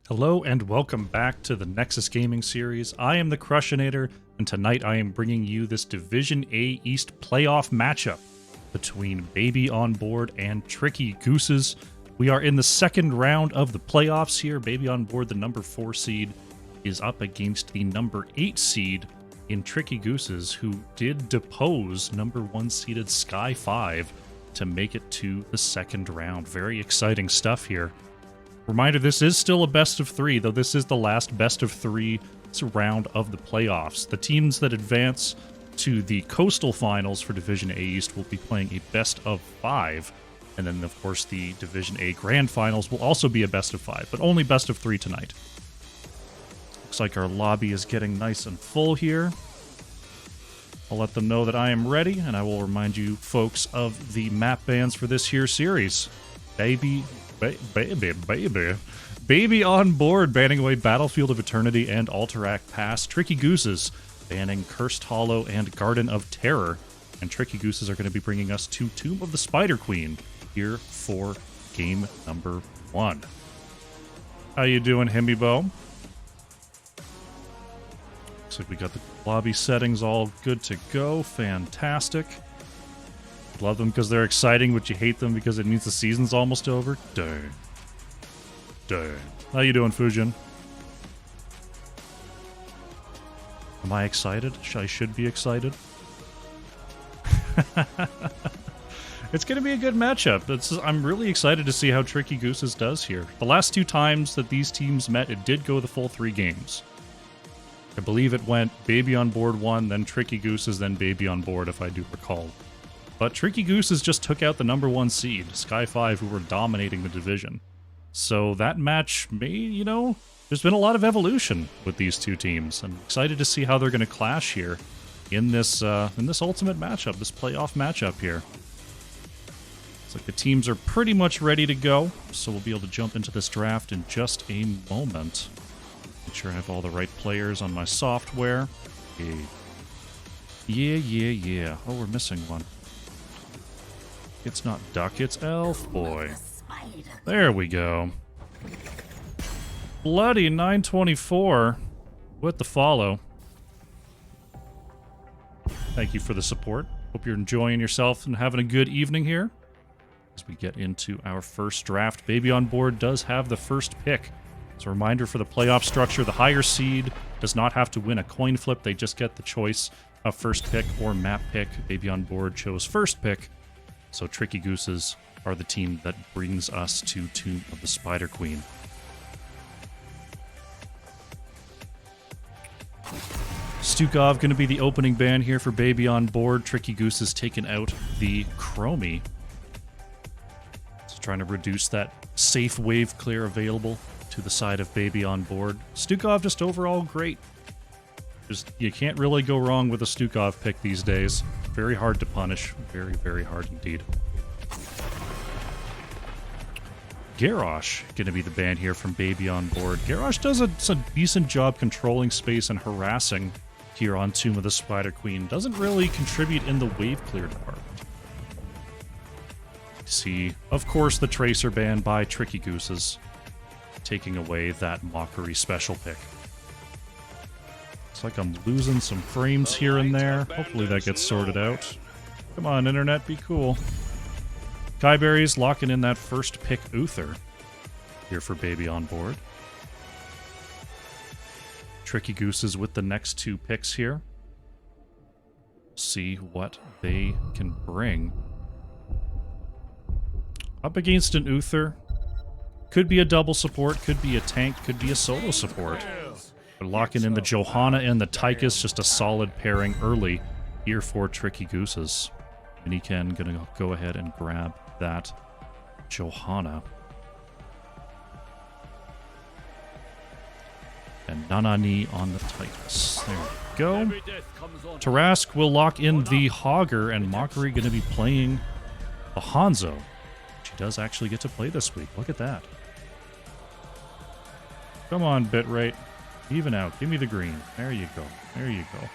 Hello and welcome back to the Nexus Gaming Series. I am the Crushinator, and tonight I am bringing you this Division A East playoff matchup between Baby on Board and Tricky Gooses. We are in the second round of the playoffs here. Baby on Board, the number 4 seed, is up against the number 8 seed in Tricky Gooses, who did depose number 1 seeded Sky 5 to make it to the second round. Very exciting stuff here. Reminder, this is still a best of 3, though this is the last best of 3 round of the playoffs. The teams that advance to the Coastal Finals for Division A East will be playing a best of 5, and then, of course, the Division A Grand Finals will also be a best of 5, but only best of 3 tonight. Looks like our lobby is getting nice and full here. I'll let them know that I am ready, and I will remind you, folks, of the map bans for this here series. Baby on Board, banning away Battlefield of Eternity and Alterac Pass. Tricky Gooses, banning Cursed Hollow and Garden of Terror. And Tricky Gooses are going to be bringing us to Tomb of the Spider Queen here for game number 1. How you doing, Himbibo? Looks like we got the lobby settings all good to go. Fantastic. Love them because they're exciting, but you hate them because it means the season's almost over. Darn. How you doing, Fujin? Am I excited? I should be excited. It's going to be a good matchup. I'm really excited to see how Tricky Gooses does here. The last 2 times that these teams met, it did go the full 3 games. I believe it went Baby on Board 1, then Tricky Gooses, then Baby on Board, if I do recall. But Tricky Gooses just took out the number 1 seed, Sky 5, who were dominating the division. So that match may, there's been a lot of evolution with these 2 teams. I'm excited to see how they're going to clash here in this ultimate matchup, this playoff matchup here. Looks like the teams are pretty much ready to go, so we'll be able to jump into this draft in just a moment. Make sure I have all the right players on my software. Yeah. Oh, we're missing one. It's not Duck, it's Elf Boy. There we go. Bloody 924 with the follow. Thank you for the support. Hope you're enjoying yourself and having a good evening here. As we get into our first draft, Baby on Board does have the first pick. As a reminder for the playoff structure, the higher seed does not have to win a coin flip. They just get the choice of first pick or map pick. Baby on Board chose first pick. So Tricky Gooses are the team that brings us to Tomb of the Spider Queen. Stukov going to be the opening ban here for Baby on Board. Tricky Gooses taking out the Chromie. So trying to reduce that safe wave clear available to the side of Baby on Board. Stukov just overall great. You can't really go wrong with a Stukov pick these days. Very hard to punish. Very, very hard indeed. Garrosh going to be the ban here from Baby on Board. Garrosh does a decent job controlling space and harassing here on Tomb of the Spider Queen. Doesn't really contribute in the wave clear department. See, of course, the Tracer ban by Tricky Gooses, taking away that Mockery special pick. Looks like I'm losing some frames here and there. Hopefully that gets sorted out. Come on, internet, be cool. Kyberry's locking in that first pick Uther here for Baby on Board. Tricky Gooses with the next 2 picks here. See what they can bring. Up against an Uther. Could be a double support, could be a tank, could be a solo support. We're locking in the Johanna and the Tychus, just a solid pairing early here for Tricky Gooses. Miniken gonna go ahead and grab that Johanna. And Nanani on the Tychus. There we go. Tarask will lock in the Hogger, and Mockery gonna be playing a Hanzo. She does actually get to play this week. Look at that. Come on, bitrate. Even out. Give me the green. There you go. There you go.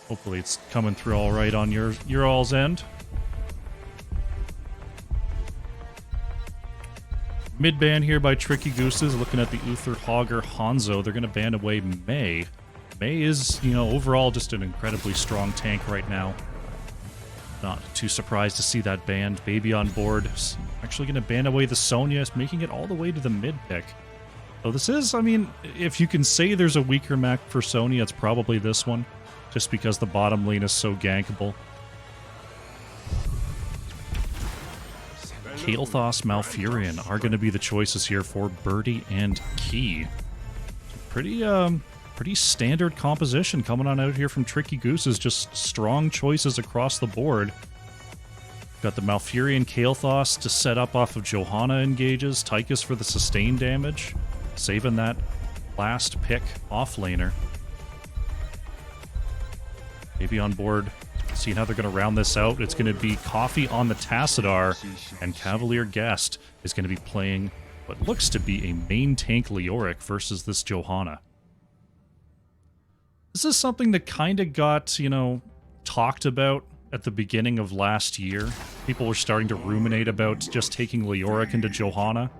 Hopefully it's coming through all right on your all's end. Mid ban here by Tricky Gooses, looking at the Uther, Hogger, Hanzo. They're going to ban away Mei. Mei is, you know, overall just an incredibly strong tank right now. Not too surprised to see that banned. Baby on board. Actually going to ban away the Sonya, making it all the way to the mid pick. So this is, I mean, if you can say there's a weaker mech for Sonya, it's probably this one. Just because the bottom lane is so gankable. Kael'thas, Malfurion are going to be the choices here for Birdie and Key. Pretty standard composition coming on out here from Tricky Gooses. Just strong choices across the board. Got the Malfurion Kael'thas to set up off of Johanna engages. Tychus for the sustained damage. Saving that last pick offlaner. Maybe on board. Seeing how they're going to round this out. It's going to be Coffee on the Tassadar, and Cavalier Guest is going to be playing what looks to be a main tank Leoric versus this Johanna. This is something that kind of got, you know, talked about at the beginning of last year. People were starting to ruminate about just taking Leoric into Johanna.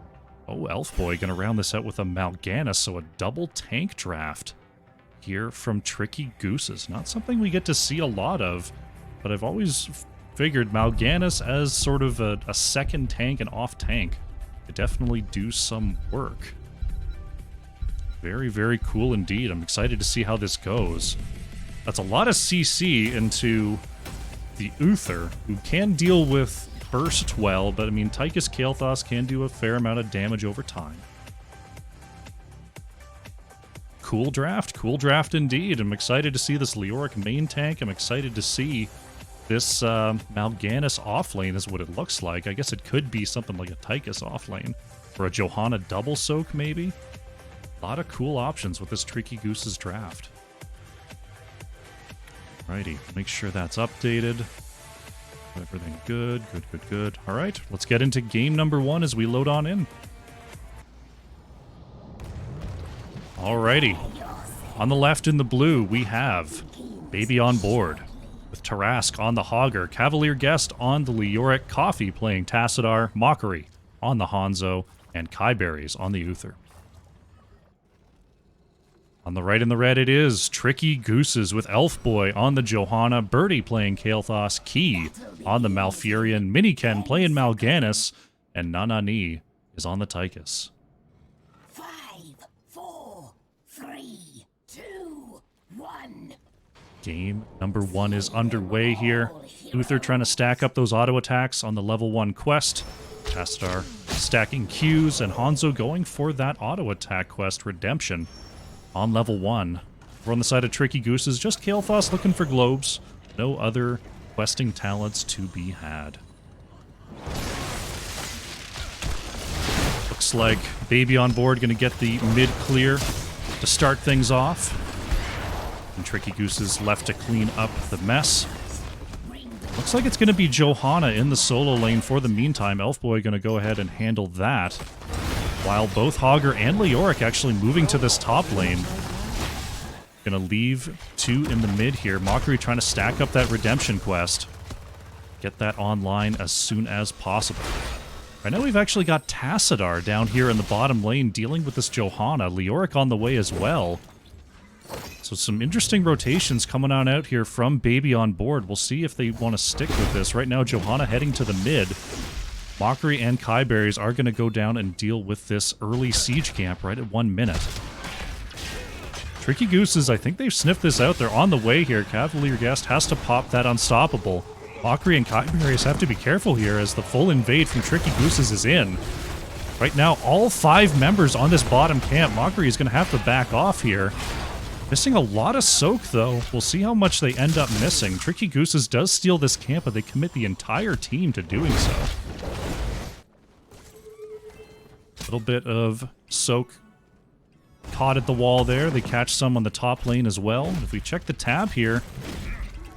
Oh, Elfboy going to round this out with a Mal'Ganis, so a double tank draft here from Tricky Gooses. Not something we get to see a lot of, but I've always figured Mal'Ganis as sort of a second tank and off tank could definitely do some work. Very, very cool indeed. I'm excited to see how this goes. That's a lot of CC into the Uther, who can deal with burst well, but I mean, Tychus Kael'thas can do a fair amount of damage over time. Cool draft indeed. I'm excited to see this Leoric main tank. I'm excited to see this Mal'Ganis offlane is what it looks like. I guess it could be something like a Tychus offlane, or a Johanna double soak maybe. A lot of cool options with this Tricky Gooses draft. Alrighty, make sure that's updated. Everything good. Alright, let's get into game number 1 as we load on in. Alrighty. On the left in the blue, we have Baby on board, with Tarask on the Hogger, Cavalier Guest on the Leoric, Coffee playing Tassadar, Mockery on the Hanzo, and Kyberries on the Uther. On the right in the red, it is Tricky Gooses with Elfboy on the Johanna, Birdie playing Kael'thas, Key on the Malfurion, Miniken playing Mal'Ganis, and Nanani is on the Tychus. 5, 4, 3, 2, 1. Game number 1 is underway here. Uther trying to stack up those auto attacks on the level 1 quest. Tassadar stacking Qs, and Hanzo going for that auto attack quest, Redemption, on level 1. We're on the side of Tricky Gooses, just Kael'thas looking for globes. No other questing talents to be had. Looks like Baby on board going to get the mid clear to start things off. And Tricky Gooses left to clean up the mess. Looks like it's going to be Johanna in the solo lane for the meantime. Elfboy going to go ahead and handle that, while both Hogger and Leoric actually moving to this top lane. Gonna leave 2 in the mid here. Mockery trying to stack up that Redemption quest. Get that online as soon as possible. I know we've actually got Tassadar down here in the bottom lane dealing with this Johanna. Leoric on the way as well. So some interesting rotations coming on out here from Baby on board. We'll see if they want to stick with this. Right now, Johanna heading to the mid. Mockery and Kyberries are going to go down and deal with this early siege camp right at 1 minute. Tricky Gooses, I think they've sniffed this out. They're on the way here. Cavalier Guest has to pop that Unstoppable. Mockery and Kyberries have to be careful here as the full invade from Tricky Gooses is in. Right now, all 5 members on this bottom camp. Mockery is going to have to back off here. Missing a lot of soak, though. We'll see how much they end up missing. Tricky Gooses does steal this camp, but they commit the entire team to doing so. A little bit of soak caught at the wall there. They catch some on the top lane as well. If we check the tab here,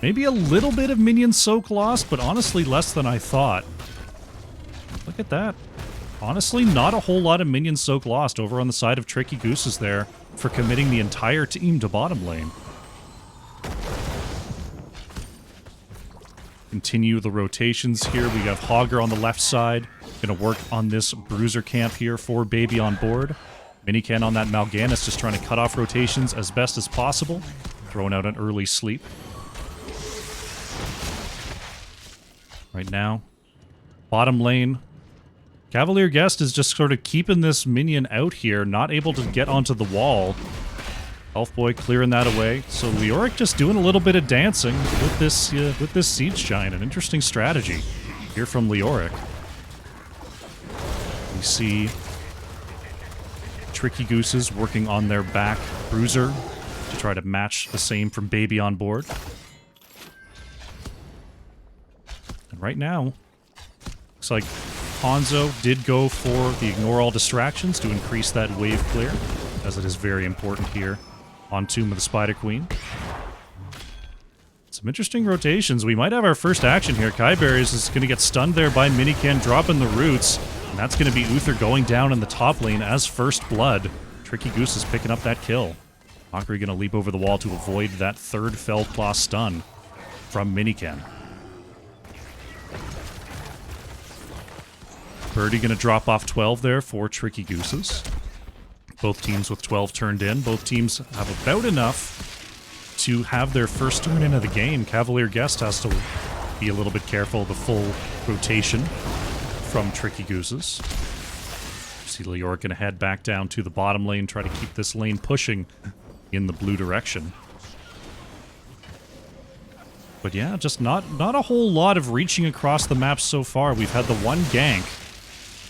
maybe a little bit of minion soak lost, but honestly less than I thought. Look at that. Honestly, not a whole lot of minion soak lost over on the side of Tricky Gooses there for committing the entire team to bottom lane. Continue the rotations here. We have Hogger on the left side, Gonna work on this bruiser camp here for Baby on board. Minican on that Mal'Ganis, just trying to cut off rotations as best as possible. Throwing out an early sleep. Right now, bottom lane, Cavalier Guest is just sort of keeping this minion out here, not able to get onto the wall. Elfboy clearing that away. So Leoric just doing a little bit of dancing with this Siege Giant. An interesting strategy here from Leoric. We see Tricky Gooses working on their back bruiser to try to match the same from Baby on board. And right now, looks like Hanzo did go for the Ignore All Distractions to increase that wave clear, as it is very important here on Tomb of the Spider Queen. Some interesting rotations. We might have our first action here. Kyberries is going to get stunned there by Minican, dropping the roots. And that's going to be Uther going down in the top lane as first blood. Tricky Goose is picking up that kill. Mockery going to leap over the wall to avoid that third Fell Claw stun from Minican. Birdie going to drop off 12 there for Tricky Gooses. Both teams with 12 turned in. Both teams have about enough to have their first turn in of the game. Cavalier Guest has to be a little bit careful of the full rotation from Tricky Gooses. See Leoric going to head back down to the bottom lane, try to keep this lane pushing in the blue direction. But yeah, just not a whole lot of reaching across the map so far. We've had the one gank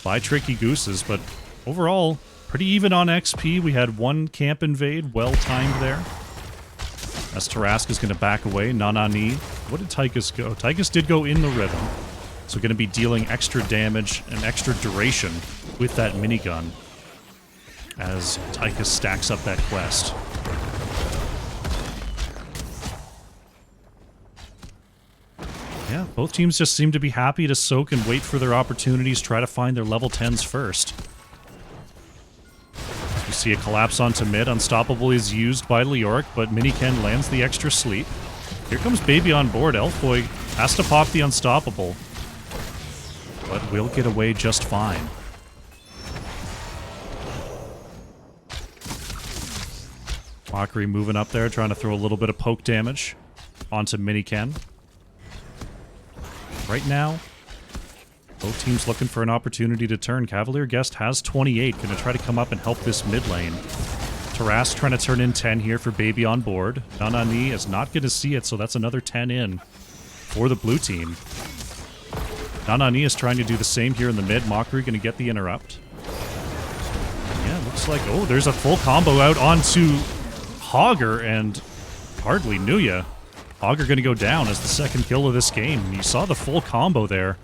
by Tricky Gooses, but overall, pretty even on XP. We had one camp invade, well timed there. As Tarask is going to back away. Nanani. What did Tychus go? Tychus did go in the rhythm. So going to be dealing extra damage and extra duration with that minigun as Tychus stacks up that quest. Yeah, both teams just seem to be happy to soak and wait for their opportunities, try to find their level 10s first. We see a collapse onto mid. Unstoppable is used by Leoric, but Minican lands the extra sleep. Here comes Baby on board. Elfboy has to pop the Unstoppable, but will get away just fine. Mockery moving up there, trying to throw a little bit of poke damage onto Minican. Right now, both teams looking for an opportunity to turn. Cavalier Guest has 28, going to try to come up and help this mid lane. Tarask trying to turn in 10 here for Baby on board. Nanani is not going to see it, so that's another 10 in for the blue team. Nanani is trying to do the same here in the mid. Mockery going to get the interrupt. Yeah, looks like, oh, there's a full combo out onto Hogger and hardly Nuya. Hogger going to go down as the second kill of this game. You saw the full combo there.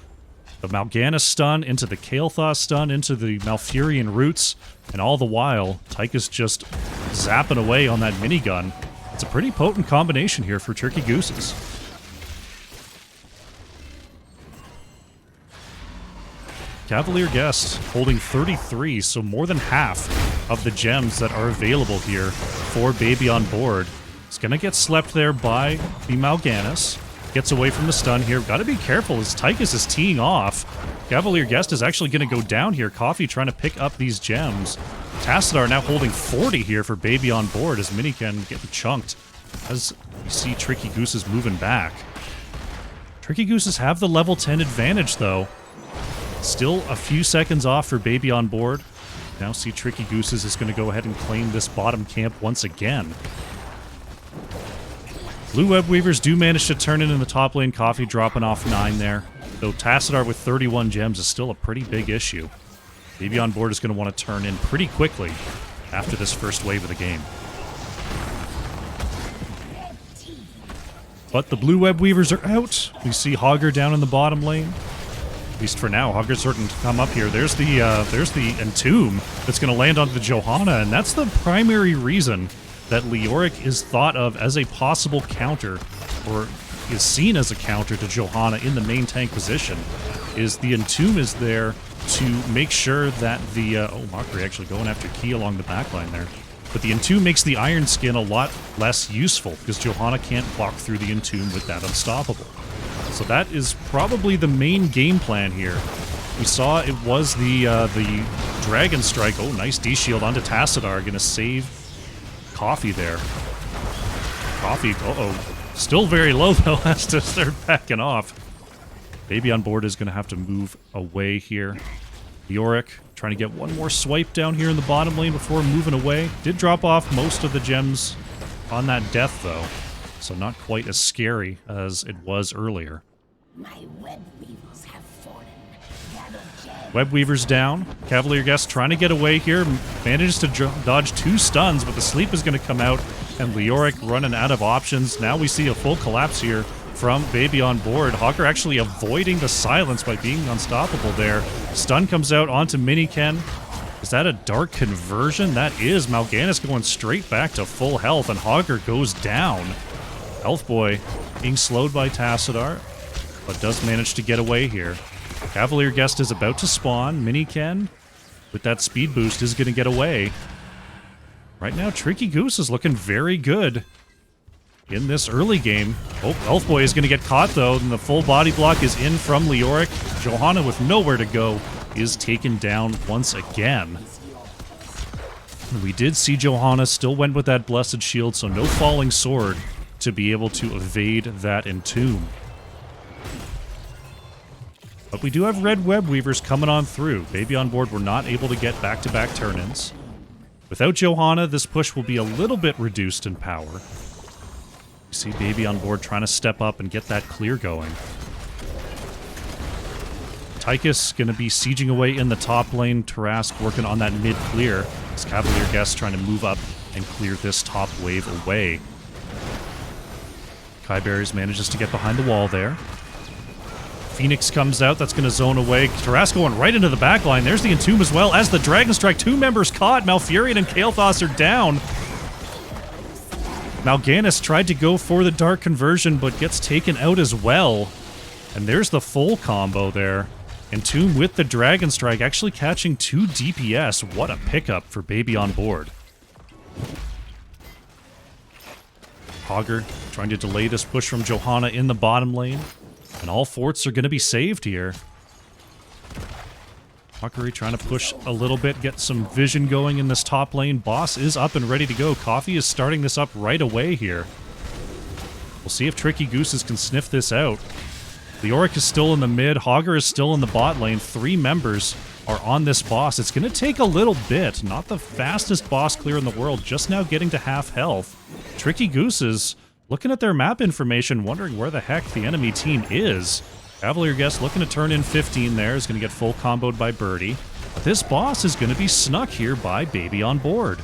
The Mal'Ganis stun into the Kael'thas stun into the Malfurion roots, and all the while, Tychus just zapping away on that minigun. It's a pretty potent combination here for Tricky Gooses. Cavalier Guest holding 33, so more than half of the gems that are available here for Baby on board. It's going to get slept there by the Mal'Ganis. Gets away from the stun here. Got to be careful as Tychus is teeing off. Cavalier Guest is actually going to go down here. Coffee trying to pick up these gems. Tassadar now holding 40 here for Baby on board as Minican getting chunked. As you see Tricky Gooses moving back. Tricky Gooses have the level 10 advantage though. Still a few seconds off for Baby on board. Now see Tricky Gooses is going to go ahead and claim this bottom camp once again. Blue Web Weavers do manage to turn in the top lane. Coffee dropping off 9 there. Though Tassadar with 31 gems is still a pretty big issue. Baby on board is going to want to turn in pretty quickly after this first wave of the game. But the Blue Web Weavers are out. We see Hogger down in the bottom lane. At least for now, Hogger's starting to come up here. There's the Entomb that's going to land onto the Johanna, and that's the primary reason that Leoric is thought of as a possible counter, or is seen as a counter to Johanna in the main tank position, is the Entomb is there to make sure that the... oh, Mockery actually going after Key along the backline there. But the Entomb makes the Iron Skin a lot less useful, because Johanna can't walk through the Entomb with that Unstoppable. So that is probably the main game plan here We saw it was the Dragon Strike. Oh, nice D-Shield onto Tassadar. Gonna save Coffee there. Coffee, uh-oh. Still very low, though, has to start backing off. Baby on board is gonna have to move away here. Leoric trying to get one more swipe down here in the bottom lane before moving away. Did drop off most of the gems on that death, though. So not quite as scary as it was earlier. My web weavers have fallen. Gather gems. Web Weaver's down. Cavalier Guest trying to get away here. Manages to dodge 2 stuns, but the sleep is going to come out. And Leoric running out of options. Now we see a full collapse here from Baby on board. Hawker actually avoiding the silence by being unstoppable there. Stun comes out onto Miniken. Is that a dark conversion? That is. Mal'Ganis going straight back to full health, and Hogger goes down. Elf Boy being slowed by Tassadar, but does manage to get away here. Cavalier Guest is about to spawn. Miniken, with that speed boost, is going to get away. Right now, Tricky Goose is looking very good in this early game. Oh, Elf Boy is going to get caught, though, and the full body block is in from Leoric. Johanna, with nowhere to go, is taken down once again. We did see Johanna still went with that Blessed Shield, so no Falling Sword to be able to evade that Entomb. But we do have red Web Weavers coming on through. Baby on board were not able to get back-to-back turn-ins. Without Johanna, this push will be a little bit reduced in power. You see Baby on board trying to step up and get that clear going. Tychus going to be sieging away in the top lane. Tarask working on that mid-clear. As Cavalier Guest trying to move up and clear this top wave away. Kyberries manages to get behind the wall there. Phoenix comes out, that's going to zone away. Tarask going right into the back line. There's the Entomb as well as the Dragon Strike. 2 members caught. Malfurion and Kael'thas are down. Mal'Ganis tried to go for the Dark Conversion, but gets taken out as well. And there's the full combo there. Entomb with the Dragon Strike, actually catching 2 DPS. What a pickup for Baby on board. Hogger trying to delay this push from Johanna in the bottom lane. And all forts are going to be saved here. Hawkery trying to push a little bit, get some vision going in this top lane. Boss is up and ready to go. Coffee is starting this up right away here. We'll see if Tricky Gooses can sniff this out. Leoric is still in the mid. Hogger is still in the bot lane. 3 members are on this boss. It's going to take a little bit. Not the fastest boss clear in the world. Just now getting to half health. Tricky Gooses looking at their map information, wondering where the heck the enemy team is. Cavalier Guest looking to turn in 15 there. Is going to get full comboed by Birdie. This boss is going to be snuck here by Baby on board.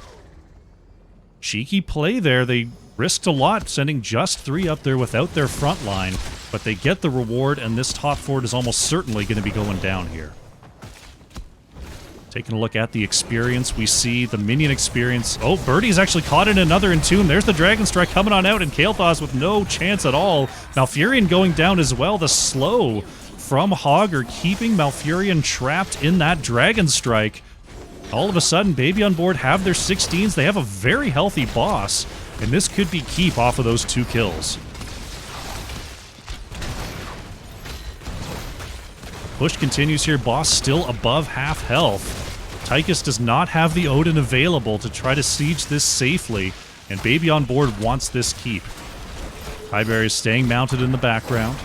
Cheeky play there. They risked a lot, sending just 3 up there without their front line. But they get the reward, and this top fort is almost certainly going to be going down here. Taking a look at the experience, we see the minion experience. Oh, Birdie's actually caught in another Entomb. There's the Dragon Strike coming on out, and Kael'thas with no chance at all. Malfurion going down as well. The slow from Hogger keeping Malfurion trapped in that Dragon Strike. All of a sudden, Baby on board have their 16s. They have a very healthy boss, and this could be keep off of those 2 kills. Push continues here. Boss still above half health. Tychus does not have the Odin available to try to siege this safely, and Baby on board wants this keep. Highberry is staying mounted in the background.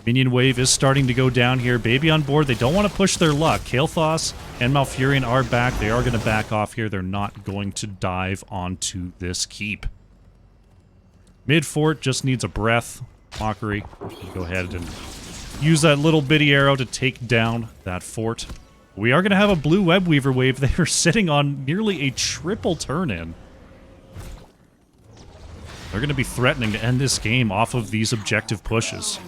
Minion wave is starting to go down here. Baby on board, they don't want to push their luck. Kael'thas and Malfurion are back. They are going to back off here. They're not going to dive onto this keep. Mid fort just needs a breath. Mockery, go ahead and use that little bitty arrow to take down that fort. We are going to have a blue Web Weaver wave. They are sitting on nearly a triple turn-in. They're going to be threatening to end this game off of these objective pushes.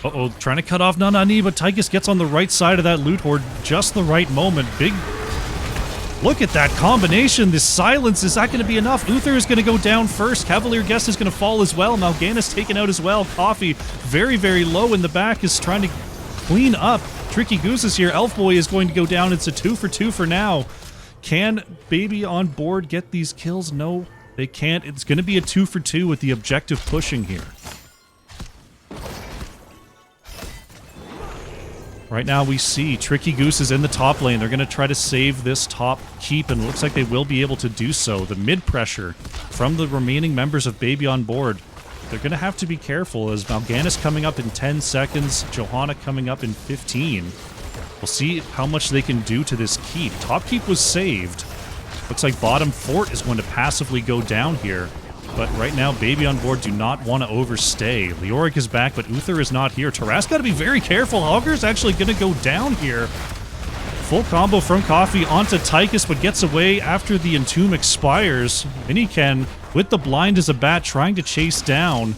Uh-oh, trying to cut off Nanani, but Tychus gets on the right side of that loot horde just the right moment. Big... Look at that combination. This silence, is that going to be enough? Uther is going to go down first. Cavalier Guest is going to fall as well. Mal'Ganis taken out as well. Coffee very, very low in the back is trying to clean up. Tricky Gooses here. Elf Boy is going to go down. It's a 2 for 2 for now. Can Baby on board get these kills? No, they can't. It's going to be a 2 for 2 with the objective pushing here. Right now we see Tricky Goose is in the top lane. They're going to try to save this top keep, and it looks like they will be able to do so. The mid pressure from the remaining members of Baby on Board. They're going to have to be careful as Mal'Ganis coming up in 10 seconds, Johanna coming up in 15. We'll see how much they can do to this keep. Top keep was saved. Looks like bottom fort is going to passively go down here. But right now, Baby on Board do not want to overstay. Leoric is back, but Uther is not here. Taras got to be very careful. Hogger's actually going to go down here. Full combo from Coffee onto Tychus, but gets away after the Entomb expires. Miniken, with the blind as a bat, trying to chase down.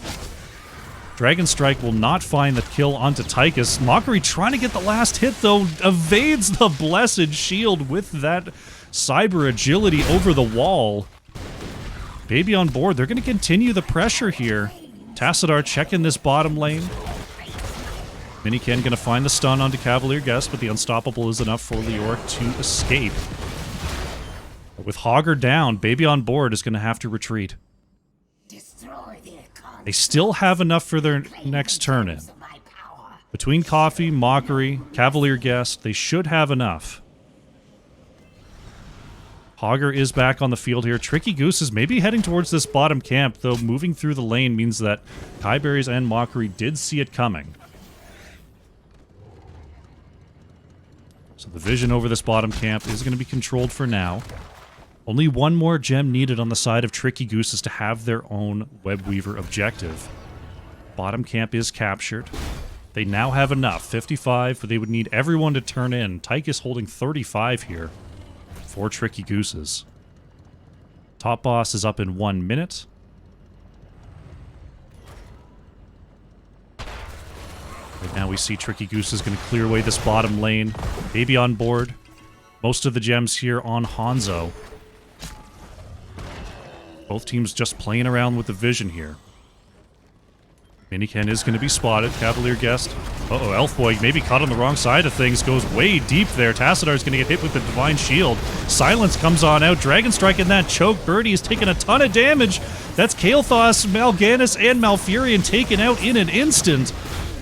Dragon Strike will not find the kill onto Tychus. Mockery trying to get the last hit, though, evades the Blessed Shield with that cyber agility over the wall. Baby on Board, they're going to continue the pressure here. Tassadar checking this bottom lane. Miniken going to find the stun onto Cavalier Guest, but the Unstoppable is enough for Leoric to escape. With Hogger down, Baby on Board is going to have to retreat. They still have enough for their next turn in. Between Coffee, Mockery, Cavalier Guest, they should have enough. Hogger is back on the field here. Tricky Goose is maybe heading towards this bottom camp, though moving through the lane means that Kyberries and Mockery did see it coming. So the vision over this bottom camp is going to be controlled for now. Only one more gem needed on the side of Tricky Gooses to have their own Webweaver objective. Bottom camp is captured. They now have enough, 55, but they would need everyone to turn in. Tychus holding 35 here. 4 Tricky Gooses. Top boss is up in 1 minute. Right now we see Tricky Goose is going to clear away this bottom lane. Baby on Board. Most of the gems here on Hanzo. Both teams just playing around with the vision here. Miniken is going to be spotted. Cavalier Guest. Uh-oh, Elfboy maybe caught on the wrong side of things. Goes way deep there. Tassadar is going to get hit with the Divine Shield. Silence comes on out. Dragon Strike in that choke. Birdie is taking a ton of damage. That's Kael'thas, Mal'Ganis, and Malfurion taken out in an instant.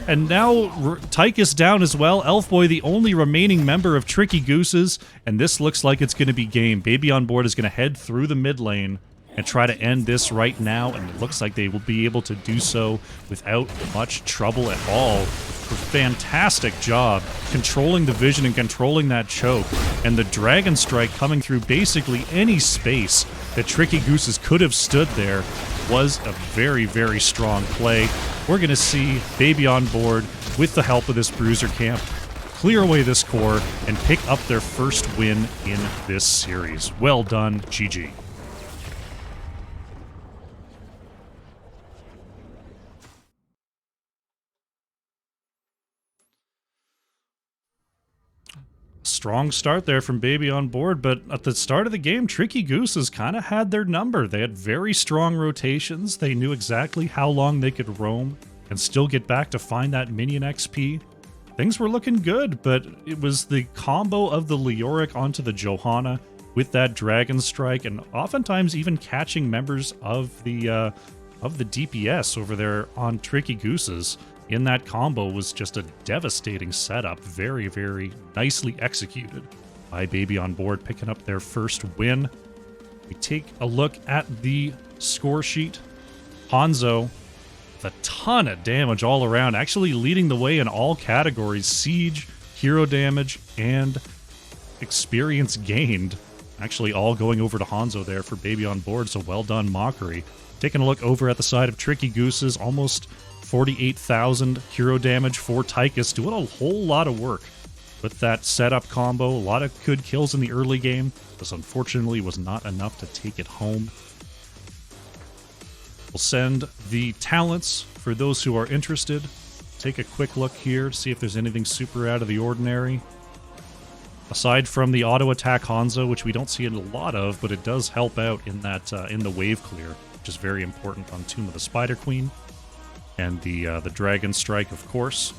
And now Tychus down as well. Elfboy, the only remaining member of Tricky Gooses. And this looks like it's going to be game. Baby on Board is going to head through the mid lane and try to end this right now, and it looks like they will be able to do so without much trouble at all. Fantastic job controlling the vision and controlling that choke, and the Dragon Strike coming through basically any space that Tricky Gooses could have stood there was a very, very strong play. We're going to see Baby on Board, with the help of this Bruiser camp, clear away this core and pick up their first win in this series. Well done, GG. Strong start there from Baby on Board, but at the start of the game, Tricky Gooses kind of had their number. They had very strong rotations. They knew exactly how long they could roam and still get back to find that minion XP. Things were looking good, but it was the combo of the Leoric onto the Johanna with that Dragon Strike, and oftentimes even catching members of the DPS over there on Tricky Gooses. In that combo was just a devastating setup. Very, very nicely executed by Baby on Board, picking up their first win. We take a look at the score sheet. Hanzo, with a ton of damage all around, actually leading the way in all categories. Siege, hero damage, and experience gained. Actually all going over to Hanzo there for Baby on Board, so well done, Mockery. Taking a look over at the side of Tricky Gooses, almost 48,000 hero damage for Tychus, doing a whole lot of work with that setup combo. A lot of good kills in the early game. This unfortunately was not enough to take it home. We'll send the talents for those who are interested. Take a quick look here, see if there's anything super out of the ordinary. Aside from the auto attack Hanzo, which we don't see a lot of, but it does help out in that in the wave clear, which is very important on Tomb of the Spider Queen. And the Dragon Strike, of course.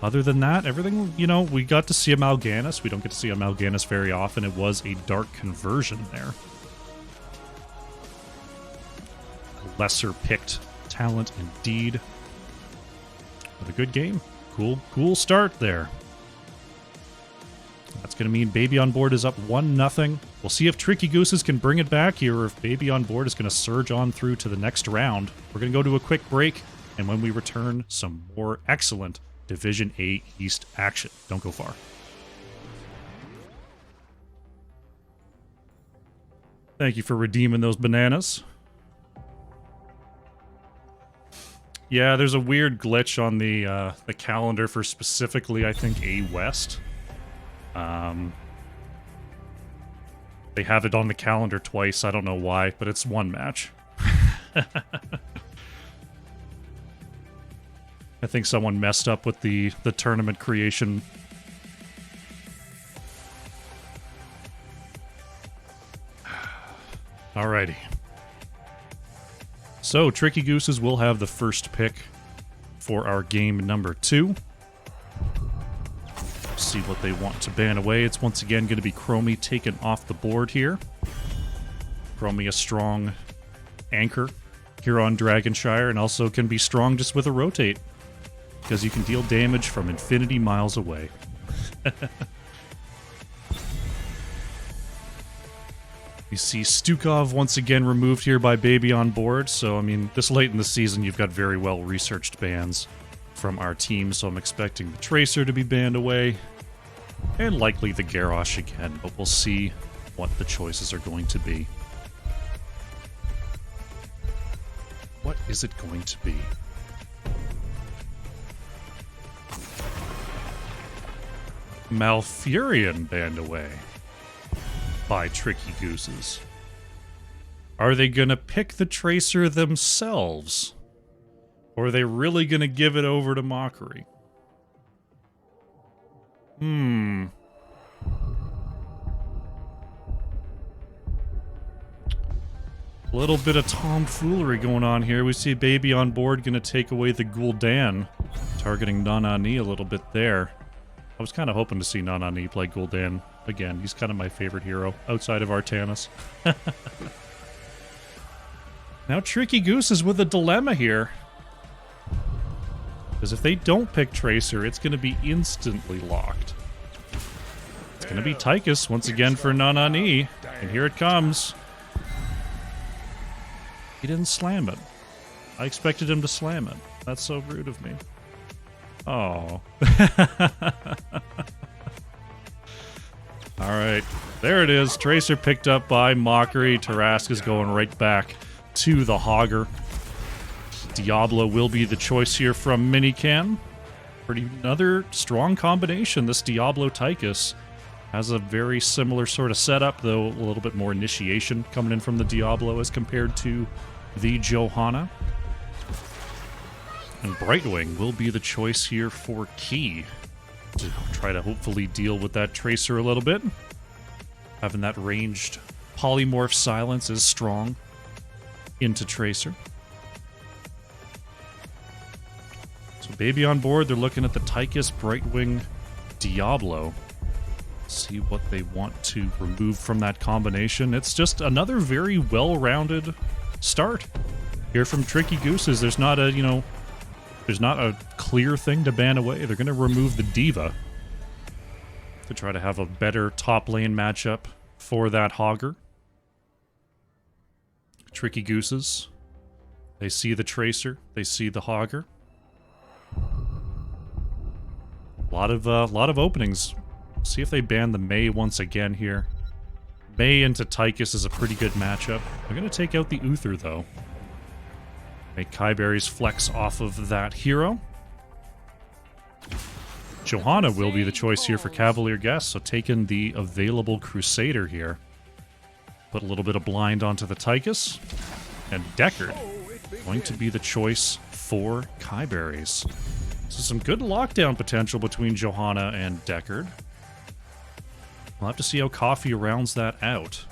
Other than that, everything, you know, we got to see a Mal'Ganis. We don't get to see a Mal'Ganis very often. It was a dark conversion there. A lesser picked talent indeed. But a good game. Cool start there. That's going to mean Baby on Board is up 1-0. We'll see if Tricky Gooses can bring it back here or if Baby on Board is going to surge on through to the next round. We're going to go to a quick break, and when we return, some more excellent Division A East action. Don't go far. Thank you for redeeming those bananas. Yeah, there's a weird glitch on the calendar for specifically, I think, A West. They have it on the calendar twice. I don't know why, but it's one match. I think someone messed up with the tournament creation. Alrighty. So, Tricky Gooses will have the first pick for our game number 2. See what they want to ban away. It's once again going to be Chromie taken off the board here. Chromie a strong anchor here on Dragonshire, and also can be strong just with a rotate, because you can deal damage from infinity miles away. You see Stukov once again removed here by Baby on Board, so I mean, this late in the season you've got very well researched bans from our team, so I'm expecting the Tracer to be banned away, and likely the Garrosh again, but we'll see what the choices are going to be. What is it going to be? Malfurion banned away by Tricky Gooses. Are they gonna pick the Tracer themselves? Or are they really gonna give it over to Mockery? A little bit of tomfoolery going on here. We see Baby on Board gonna take away the Gul'dan, targeting Nanani a little bit there. I was kind of hoping to see Nanani play Gul'dan again. He's kind of my favorite hero outside of Artanis. Now Tricky Goose is with a dilemma here, because if they don't pick Tracer, it's going to be instantly locked. It's going to be Tychus once again for Nanani, and here it comes. He didn't slam it. I expected him to slam it. That's so rude of me. Oh. Alright, there it is. Tracer picked up by Mockery. Tarask is going right back to the Hogger. Diablo will be the choice here from Minicam. Another strong combination. This Diablo Tychus has a very similar sort of setup, though a little bit more initiation coming in from the Diablo as compared to the Johanna. And Brightwing will be the choice here for Key, to try to hopefully deal with that Tracer a little bit. Having that ranged polymorph silence is strong into Tracer. So Baby on Board, they're looking at the Tychus, Brightwing, Diablo. See what they want to remove from that combination. It's just another very well-rounded start here from Tricky Gooses. There's not a, there's not a clear thing to ban away. They're going to remove the Diva to try to have a better top lane matchup for that Hogger. Tricky Gooses. They see the Tracer. They see the Hogger. A lot of openings. See if they ban the Mei once again here. Mei into Tychus is a pretty good matchup. They're going to take out the Uther, though. Make Kyberry's flex off of that hero. Johanna will be the choice here for Cavalier Guest, so taking the available Crusader here. Put a little bit of blind onto the Tychus. And Deckard going to be the choice for Kyberries. So some good lockdown potential between Johanna and Deckard. We'll have to see how Coffee rounds that out.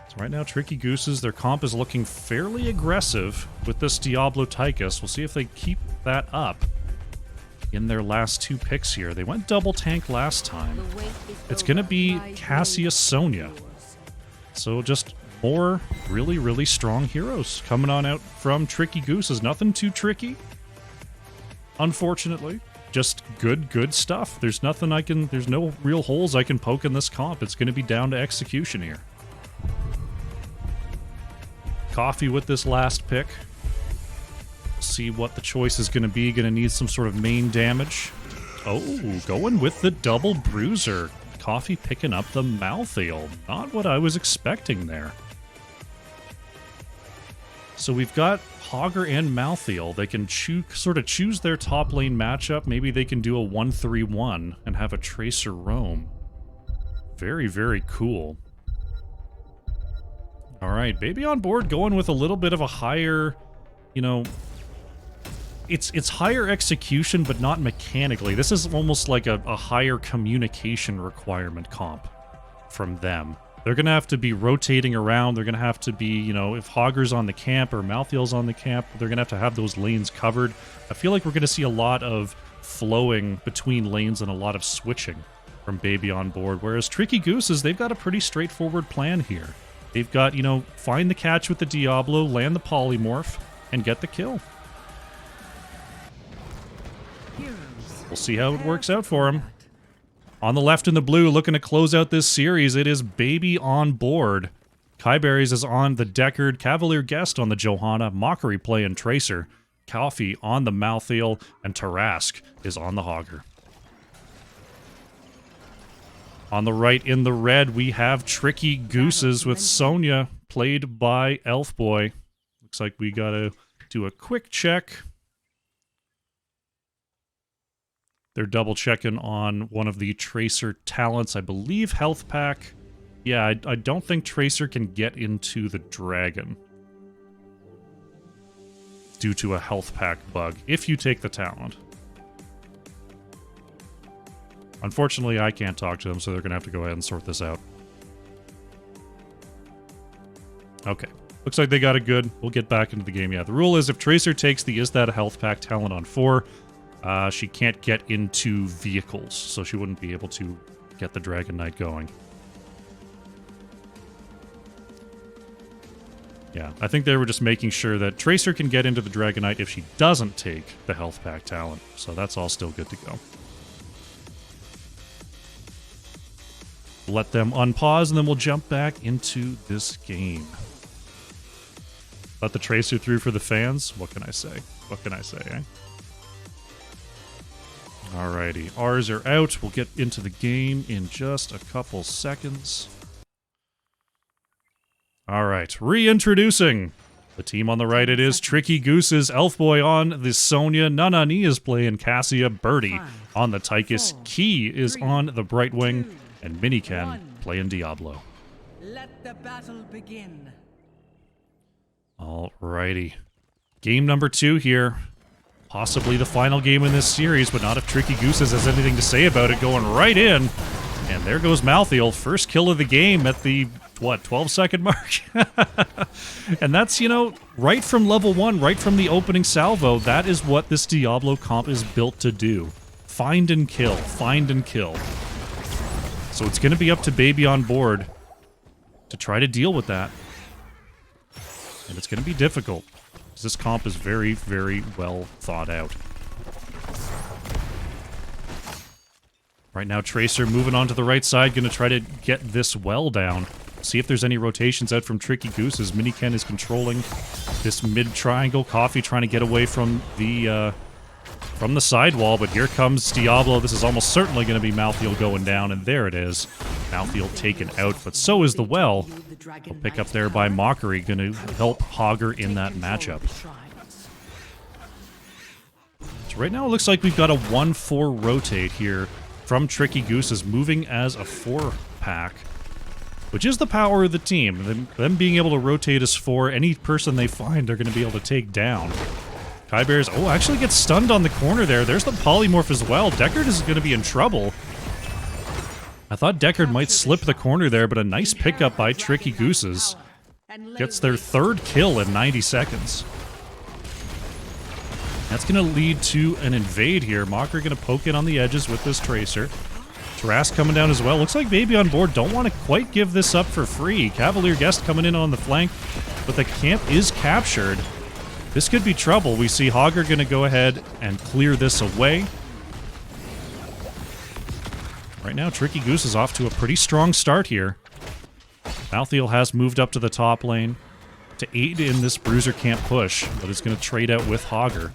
So right now, Tricky Gooses, their comp is looking fairly aggressive with this Diablo Tychus. We'll see if they keep that up in their last two picks here. They went double tank last time. It's going to be Cassius Sonya. So just more really, really strong heroes coming on out from Tricky Gooses. Nothing too tricky. unfortunately. Just good stuff. There's no real holes I can poke in this comp. It's going to be down to execution here. Coffee with this last pick. See what the choice is going to be. Going to need some sort of main damage. Oh, going with the double bruiser. Coffee picking up the Malthael. Not what I was expecting there. So we've got Hogger and Malthael. They can sort of choose their top lane matchup. Maybe they can do a 1-3-1 and have a Tracer roam. Very, very cool. All right, Baby on board going with a little bit of a higher, you know... It's higher execution, but not mechanically. This is almost like a higher communication requirement comp from them. They're going to have to be rotating around. They're going to have to be, you know, if Hogger's on the camp or Malthael's on the camp, they're going to have those lanes covered. I feel like we're going to see a lot of flowing between lanes and a lot of switching from Baby on board. Whereas Tricky Gooses, they've got a pretty straightforward plan here. They've got, you know, find the catch with the Diablo, land the polymorph, and get the kill. We'll see how it works out for him. On the left in the blue, looking to close out this series, it is Baby on board. Kyberries is on the Deckard, Cavalier Guest on the Johanna, Mockery playing Tracer, Coffee on the Malthael, and Tarask is on the Hogger. On the right in the red, we have Tricky Gooses with Sonya, played by Elfboy. Looks like we gotta do a quick check. They're double checking on one of the Tracer talents. I believe Health Pack. Yeah, I don't think Tracer can get into the Dragon due to a Health Pack bug, if you take the talent. Unfortunately, I can't talk to them, so they're going to have to go ahead and sort this out. Okay. Looks like they got it good. We'll get back into the game. Yeah, the rule is if Tracer takes the Is That a Health Pack talent on 4, she can't get into vehicles, so she wouldn't be able to get the Dragon Knight going. Yeah, I think they were just making sure that Tracer can get into the Dragon Knight if she doesn't take the Health Pack talent, so that's all still good to go. Let them unpause, and then we'll jump back into this game. Let the Tracer through for the fans? What can I say? What can I say, eh? Alrighty, R's are out. We'll get into the game in just a couple seconds. Alright, reintroducing the team on the right. It is Tricky Gooses, Elfboy on the Sonya, Nanani is playing Cassia, Birdie on the Tychus, Key is on the Brightwing, and Miniken playing Diablo. Let the battle begin. Alrighty. Game number 2 here. Possibly the final game in this series, but not if Tricky Gooses has anything to say about it. Going right in. And there goes Malthael. First kill of the game at the, what, 12-second mark? And that's, you know, right from level 1, right from the opening salvo. That is what this Diablo comp is built to do. Find and kill. Find and kill. So it's going to be up to Baby on board to try to deal with that. And it's going to be difficult. This comp is very, very well thought out. Right now, Tracer moving on to the right side, going to try to get this well down. See if there's any rotations out from Tricky Gooses. Miniken is controlling this mid-triangle. Coffee trying to get away from the sidewall, but here comes Diablo. This is almost certainly going to be Malthael going down, and there it is. Malthael taken out, but so is the well. We'll pick up there by Mockery, going to help Hogger in that matchup. So right now it looks like we've got a 1-4 rotate here from Tricky Gooses, moving as a 4-pack, which is the power of the team. Them being able to rotate as 4, any person they find they're going to be able to take down. Kybears, oh, actually gets stunned on the corner there. There's the polymorph as well. Deckard is going to be in trouble. I thought Deckard might slip the corner there, but a nice pickup by Tricky Gooses. Gets their 3rd kill in 90 seconds. That's going to lead to an invade here. Mocker going to poke in on the edges with this Tracer. Tarask coming down as well. Looks like Baby on board don't want to quite give this up for free. Cavalier Guest coming in on the flank, but the camp is captured. This could be trouble. We see Hogger going to go ahead and clear this away. Right now, Tricky Goose is off to a pretty strong start here. Malthael has moved up to the top lane to aid in this Bruiser camp push, but is going to trade out with Hogger.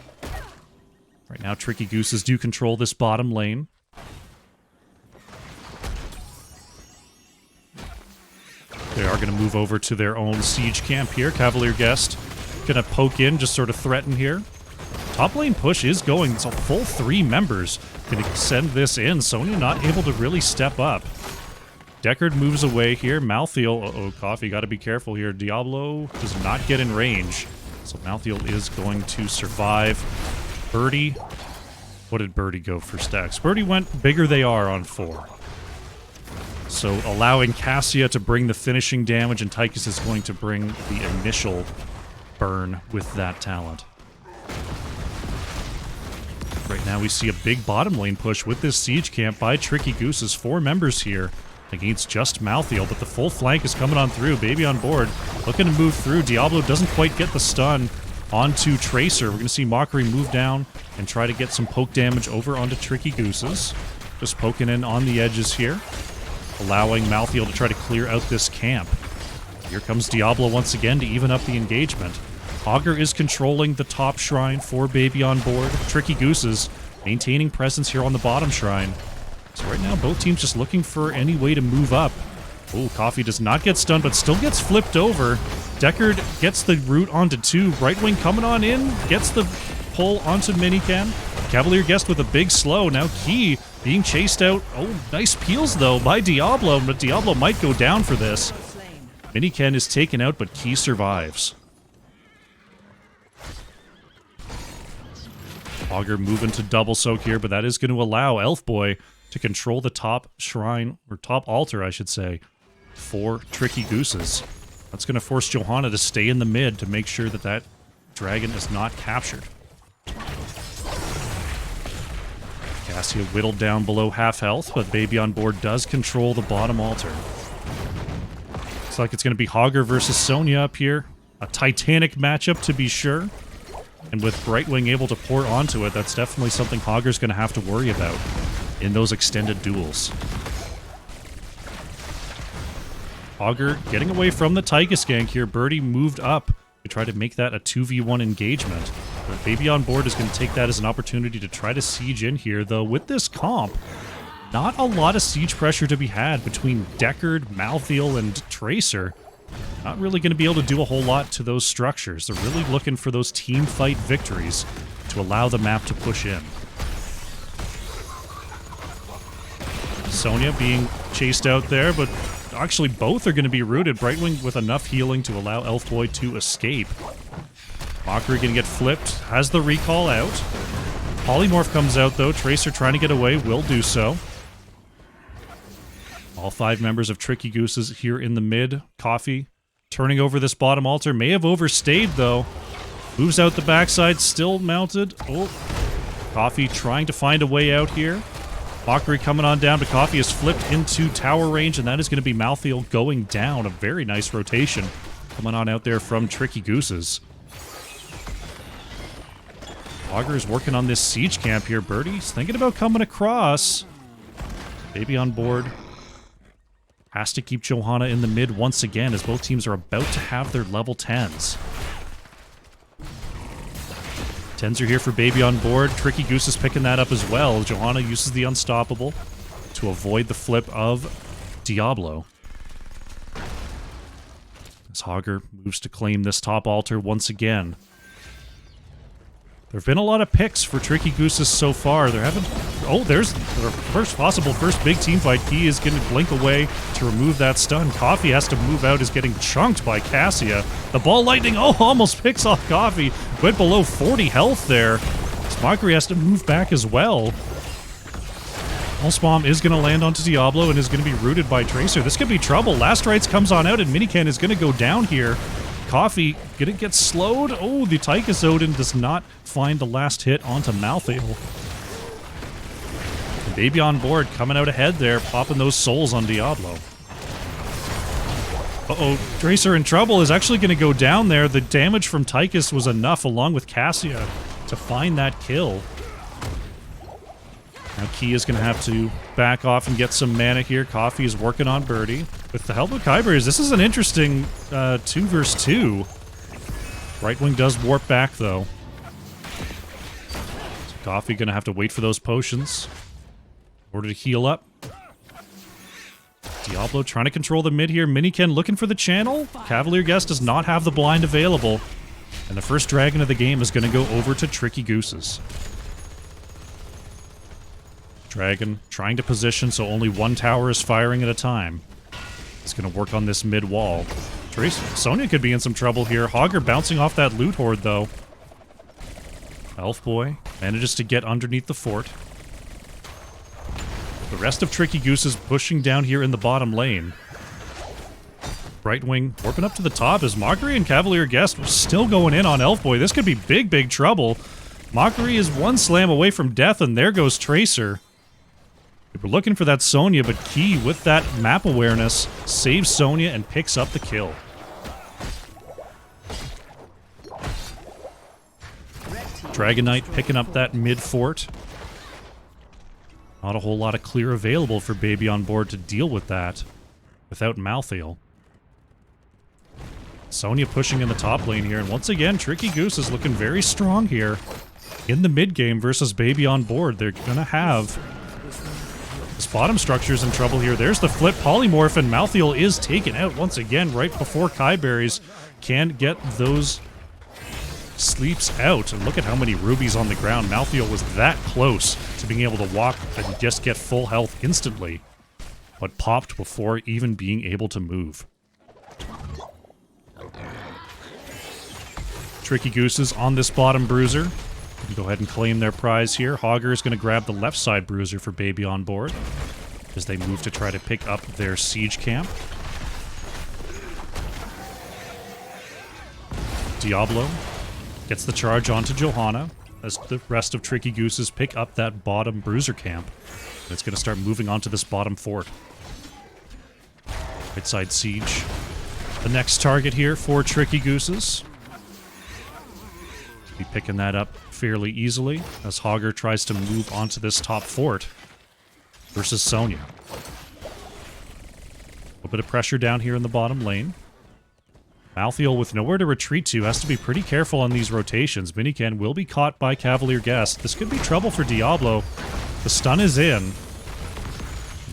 Right now, Tricky Gooses do control this bottom lane. They are going to move over to their own siege camp here. Cavalier Guest going to poke in, just sort of threaten here. Top lane push is going. It's a full 3 members. Going to send this in. Sonya not able to really step up. Deckard moves away here. Malthael, uh-oh, Coffee, got to be careful here. Diablo does not get in range. So Malthael is going to survive. Birdie, what did Birdie go for stacks? Birdie went bigger they are on 4. So allowing Cassia to bring the finishing damage, and Tychus is going to bring the initial burn with that talent. Right now we see a big bottom lane push with this siege camp by Tricky Gooses. 4 members here against just Malthael, but the full flank is coming on through. Baby on board, looking to move through. Diablo doesn't quite get the stun onto Tracer. We're going to see Mockery move down and try to get some poke damage over onto Tricky Gooses. Just poking in on the edges here, allowing Malthael to try to clear out this camp. Here comes Diablo once again to even up the engagement. Hogger is controlling the top shrine for Baby on board. Tricky Gooses maintaining presence here on the bottom shrine. So right now, both teams just looking for any way to move up. Oh, Coffee does not get stunned, but still gets flipped over. Deckard gets the root onto 2. Right wing coming on in, gets the pull onto Minican. Cavalier Guest with a big slow. Now Key being chased out. Oh, nice peels, though, by Diablo, but Diablo might go down for this. Minican is taken out, but Key survives. Hogger moving to double soak here, but that is going to allow Elf Boy to control the top shrine, or top altar, I should say, for Tricky Gooses. That's going to force Johanna to stay in the mid to make sure that that dragon is not captured. Cassia whittled down below half health, but Baby on board does control the bottom altar. Looks like it's going to be Hogger versus Sonya up here. A titanic matchup, to be sure. And with Brightwing able to pour onto it, that's definitely something Hogger's going to have to worry about in those extended duels. Hogger getting away from the Tychus gank here. Birdie moved up to try to make that a 2v1 engagement. But Baby on board is going to take that as an opportunity to try to siege in here, though with this comp, not a lot of siege pressure to be had between Deckard, Malthael, and Tracer. Not really going to be able to do a whole lot to those structures. They're really looking for those team fight victories to allow the map to push in. Sonya being chased out there, but actually both are going to be rooted. Brightwing with enough healing to allow Elf Boy to escape. Mockery going to get flipped, has the recall out. Polymorph comes out though. Tracer trying to get away, will do so. All 5 members of Tricky Gooses here in the mid. Coffee turning over this bottom altar. May have overstayed, though. Moves out the backside, still mounted. Oh, Coffee trying to find a way out here. Mockery coming on down, but Coffee is flipped into tower range, and that is going to be Malthael going down. A very nice rotation coming on out there from Tricky Gooses. Hogger is working on this siege camp here. Birdie's thinking about coming across. Baby on board. Has to keep Johanna in the mid once again, as both teams are about to have their level 10s. 10s are here for Baby on board. Tricky Goose is picking that up as well. Johanna uses the Unstoppable to avoid the flip of Diablo. As Hogger moves to claim this top altar once again. There have been a lot of picks for Tricky Gooses so far. There haven't... Oh, there's the first big team fight. Key is going to blink away to remove that stun. Coffee has to move out, is getting chunked by Cassia. The ball lightning, oh, almost picks off Coffee. Went below 40 health there. Mockery has to move back as well. Pulse Bomb is going to land onto Diablo and is going to be rooted by Tracer. This could be trouble. Last Rites comes on out and Minican is going to go down here. Coffee gonna get slowed. Oh, the Tychus Odin does not find the last hit onto Malthael. Baby on board coming out ahead there, popping those souls on Diablo. Uh-oh, Tracer in trouble is actually going to go down there. The damage from Tychus was enough, along with Cassia, to find that kill. Now Key is going to have to back off and get some mana here. Coffee is working on Birdie. With the help of Kyberries, this is an interesting 2 versus 2. Right wing does warp back, though. So Coffee going to have to wait for those potions in order to heal up. Diablo trying to control the mid here. Miniken looking for the channel. Cavalier Guest does not have the blind available. And the first dragon of the game is going to go over to Tricky Gooses. Dragon trying to position so only one tower is firing at a time. It's going to work on this mid wall. Sonya could be in some trouble here. Hogger bouncing off that loot horde, though. Elf Boy manages to get underneath the fort. The rest of Tricky Goose is pushing down here in the bottom lane. Right wing warping up to the top as Mockery and Cavalier Guest are still going in on Elf Boy. This could be big, big trouble. Mockery is one slam away from death, and there goes Tracer. We're looking for that Sonya, but Key, with that map awareness, saves Sonya and picks up the kill. Dragon Knight picking up that mid fort. Not a whole lot of clear available for Baby on board to deal with that without Malthael. Sonya pushing in the top lane here, and once again, Tricky Goose is looking very strong here in the mid game versus Baby on board. They're gonna have this bottom structure's in trouble here. There's the flip polymorph, and Malthael is taken out once again right before Kyberries can get those sleeps out. And look at how many rubies on the ground. Malthael was that close to being able to walk and just get full health instantly, but popped before even being able to move. Tricky Gooses on this bottom bruiser. Go ahead and claim their prize here. Hogger is going to grab the left side bruiser for Baby on board as they move to try to pick up their siege camp. Diablo gets the charge onto Johanna as the rest of Tricky Gooses pick up that bottom bruiser camp. And it's going to start moving onto this bottom fort. Right side siege. The next target here for Tricky Gooses. Be picking that up fairly easily as Hogger tries to move onto this top fort versus Sonya. A little bit of pressure down here in the bottom lane. Malthael with nowhere to retreat to has to be pretty careful on these rotations. Miniken will be caught by Cavalier Guest. This could be trouble for Diablo. The stun is in.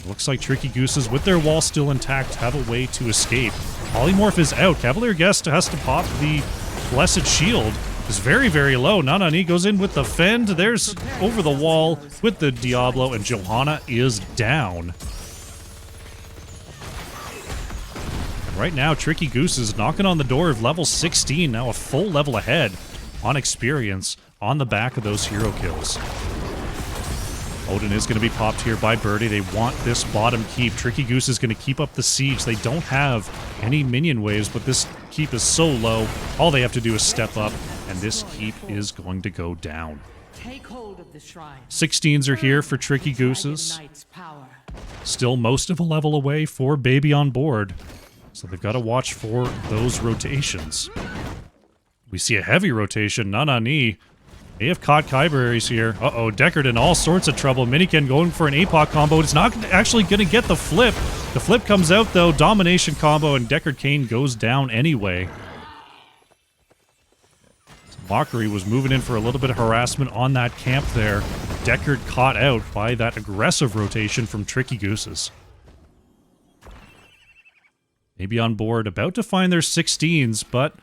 Looks like Tricky Gooses, with their wall still intact, have a way to escape. Polymorph is out. Cavalier Guest has to pop the Blessed Shield. Is very, very low. Nanani goes in with the Fend. There's over the wall with the Diablo, and Johanna is down. And right now, Tricky Goose is knocking on the door of level 16, now a full level ahead on experience on the back of those hero kills. Odin is going to be popped here by Birdie. They want this bottom keep. Tricky Goose is going to keep up the siege. They don't have any minion waves, but this keep is so low. All they have to do is step up, and this keep is going to go down. Take hold of the shrine. 16s are here for Tricky Gooses. Still most of a level away for Baby on board. So they've got to watch for those rotations. We see a heavy rotation. Nanani. They have caught Kyberries here. Uh-oh, Deckard in all sorts of trouble. Miniken going for an APOC combo. It's not actually going to get the flip. The flip comes out, though. Domination combo, and Deckard Cain goes down anyway. So Mockery was moving in for a little bit of harassment on that camp there. Deckard caught out by that aggressive rotation from Tricky Gooses. Maybe on board, about to find their 16s, but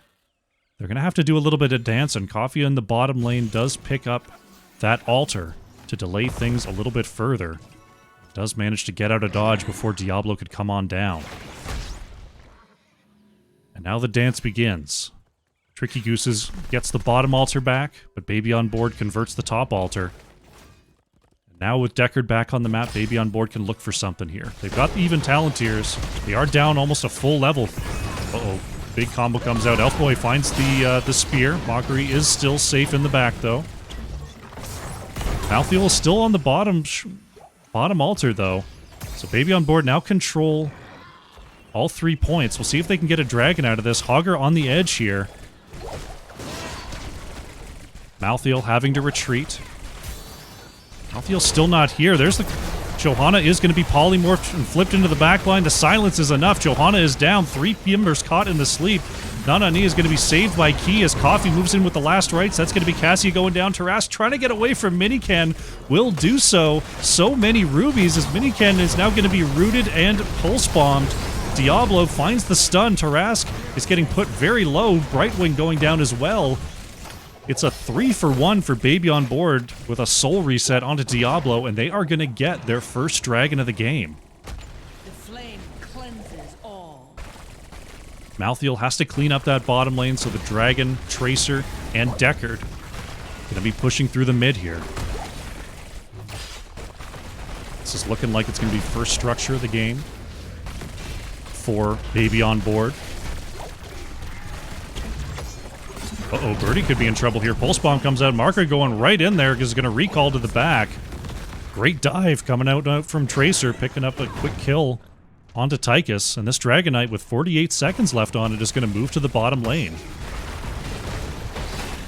they're going to have to do a little bit of dancing. Coffee in the bottom lane does pick up that altar to delay things a little bit further. Does manage to get out of dodge before Diablo could come on down. And now the dance begins. Tricky Gooses gets the bottom altar back, but Baby on board converts the top altar. And now with Deckard back on the map, Baby on board can look for something here. They've got even Talonteers. They are down almost a full level. Uh-oh. Big combo comes out. Elf Boy finds the spear. Mockery is still safe in the back, though. Malthael is still on the bottom altar, though. So Baby on board now control All 3 points. We'll see if they can get a dragon out of this. Hogger on the edge here. Malthael having to retreat. Malthael's still not here. There's the... Johanna is going to be polymorphed and flipped into the backline. The silence is enough. Johanna is down. 3 members caught in the sleep. Nanani is going to be saved by Key as Coffee moves in with the last rites. That's going to be Cassia going down. Taras trying to get away from Miniken. Will do so. So many rubies as Miniken is now going to be rooted and pulse bombed. Diablo finds the stun. Tarask is getting put very low. Brightwing going down as well. It's a 3-for-1 for Baby on board with a soul reset onto Diablo, and they are going to get their first dragon of the game. The flame cleanses all. Malthael has to clean up that bottom lane, so the Dragon, Tracer, and Deckard going to be pushing through the mid here. This is looking like it's going to be first structure of the game for Baby on board. Uh-oh, Birdie could be in trouble here. Pulse Bomb comes out. Marker going right in there because he's going to recall to the back. Great dive coming out from Tracer, picking up a quick kill onto Tychus. And this Dragon Knight with 48 seconds left on it is going to move to the bottom lane.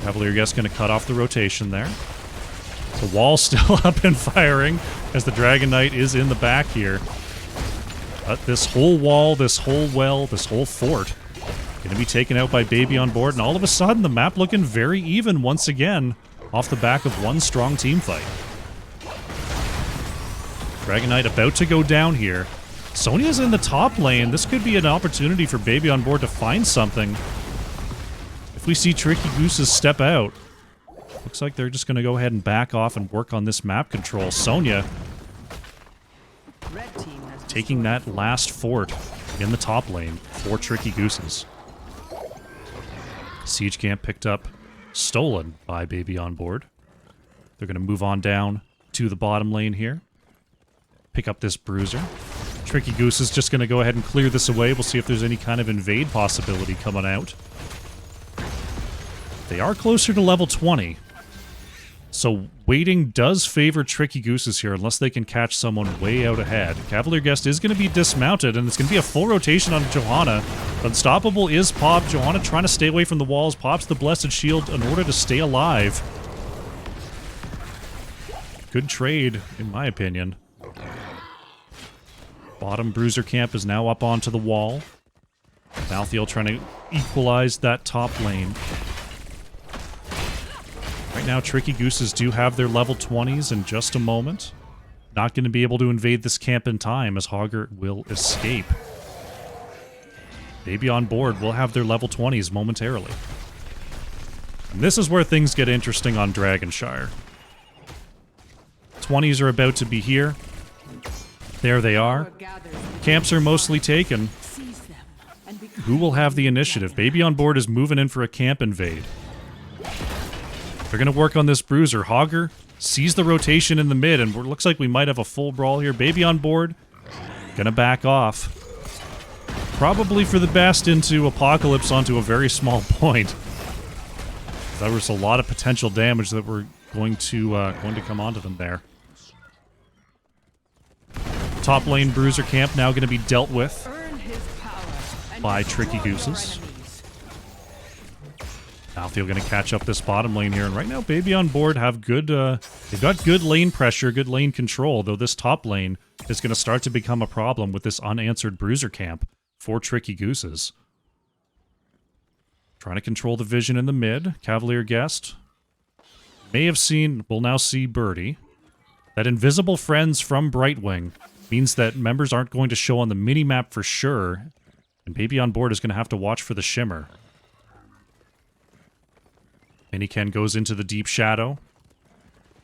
Cavalier Guest going to cut off the rotation there. The wall still up and firing as the Dragon Knight is in the back here. But this whole wall, this whole well, this whole fort going to be taken out by Baby on board, and all of a sudden the map looking very even once again off the back of one strong team fight. Dragon Knight about to go down here. Sonya's in the top lane. This could be an opportunity for Baby on board to find something. If we see Tricky Gooses step out, looks like they're just going to go ahead and back off and work on this map control. Sonya Red team has taking that last fort in the top lane for Tricky Gooses. Siege camp picked up, stolen by Baby on board. They're going to move on down to the bottom lane here. Pick up this bruiser. Tricky Goose is just going to go ahead and clear this away. We'll see if there's any kind of invade possibility coming out. They are closer to level 20. So waiting does favor Tricky Gooses here unless they can catch someone way out ahead. Cavalier Guest is going to be dismounted, and it's going to be a full rotation on Johanna. Unstoppable is popped. Johanna trying to stay away from the walls. Pops the Blessed Shield in order to stay alive. Good trade, in my opinion. Bottom Bruiser camp is now up onto the wall. Malthael trying to equalize that top lane. Right now, Tricky Gooses do have their level 20s in just a moment. Not going to be able to invade this camp in time as Hogger will escape. Baby on board will have their level 20s momentarily. And this is where things get interesting on Dragonshire. 20s are about to be here. There they are. Camps are mostly taken. Who will have the initiative? Baby on board is moving in for a camp invade. They're going to work on this bruiser. Hogger sees the rotation in the mid, and it looks like we might have a full brawl here. Baby on board. Going to back off. Probably for the best into Apocalypse onto a very small point. There was a lot of potential damage that were going to come onto them there. Top lane bruiser camp now going to be dealt with by Tricky Gooses. Malthael going to catch up this bottom lane here, and right now Baby on board have good, they've got good lane pressure, good lane control, though this top lane is going to start to become a problem with this unanswered bruiser camp for Tricky Gooses. Trying to control the vision in the mid. Cavalier Guest may have seen, will now see Birdie. That invisible friends from Brightwing means that members aren't going to show on the mini-map for sure, and Baby on board is going to have to watch for the shimmer. Miniken goes into the deep shadow.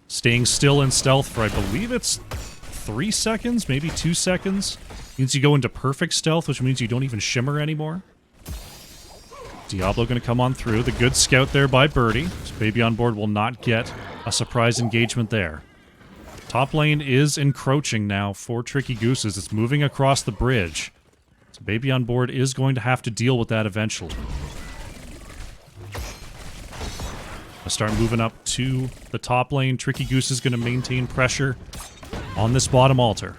Staying still in stealth for, I believe it's 3 seconds, maybe 2 seconds. Means you go into perfect stealth, which means you don't even shimmer anymore. Diablo going to come on through. The good scout there by Birdie. So Baby on board will not get a surprise engagement there. Top lane is encroaching now for Tricky Gooses. It's moving across the bridge. So Baby on board is going to have to deal with that eventually. Start moving up to the top lane. Tricky Goose is going to maintain pressure on this bottom altar.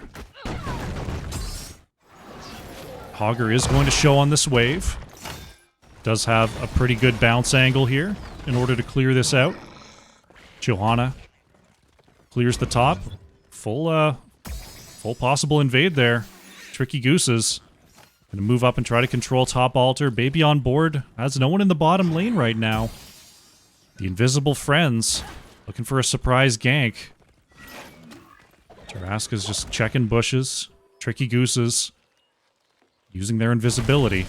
Hogger is going to show on this wave. Does have a pretty good bounce angle here in order to clear this out. Johanna clears the top. Full possible invade there. Tricky Gooses gonna move up and try to control top altar. Baby on board has no one in the bottom lane right now. The invisible friends looking for a surprise gank. Tarrasca's just checking bushes. Tricky Gooses using their invisibility.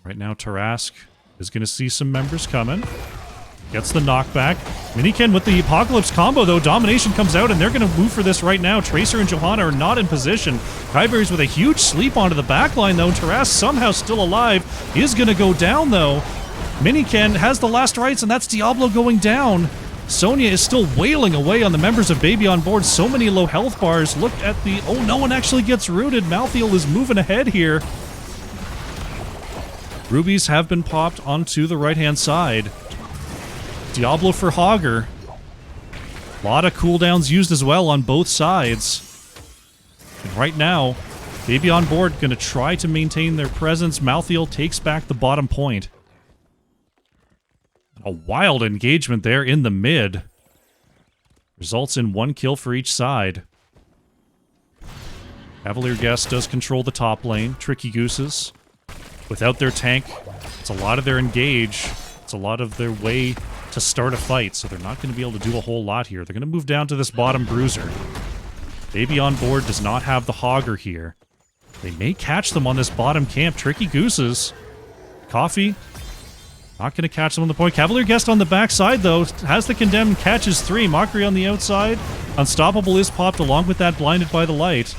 Right now, Tarrasque is going to see some members coming. Gets the knockback. Minikin with the Apocalypse combo, though. Domination comes out, and they're going to move for this right now. Tracer and Johanna are not in position. Kyberry's with a huge sleep onto the backline, though. Tarrasque somehow still alive. Is going to go down, though. Minikin has the last rites, and that's Diablo going down. Sonya is still wailing away on the members of Baby on board. So many low health bars. Look at the... Oh, no one actually gets rooted. Malthael is moving ahead here. Rubies have been popped onto the right-hand side. Diablo for Hogger. A lot of cooldowns used as well on both sides. And right now, Baby on board going to try to maintain their presence. Malthael takes back the bottom point. A wild engagement there in the mid. Results in 1 kill for each side. Cavalier Guest does control the top lane. Tricky Gooses. Without their tank, it's a lot of their engage. It's a lot of their way to start a fight, so they're not going to be able to do a whole lot here. They're going to move down to this bottom bruiser. Baby on board does not have the Hogger here. They may catch them on this bottom camp. Tricky Gooses. Coffee. Not going to catch them on the point. Cavalier Guest on the backside, though. Has the Condemned, catches 3. Mockery on the outside. Unstoppable is popped along with that Blinded by the Light.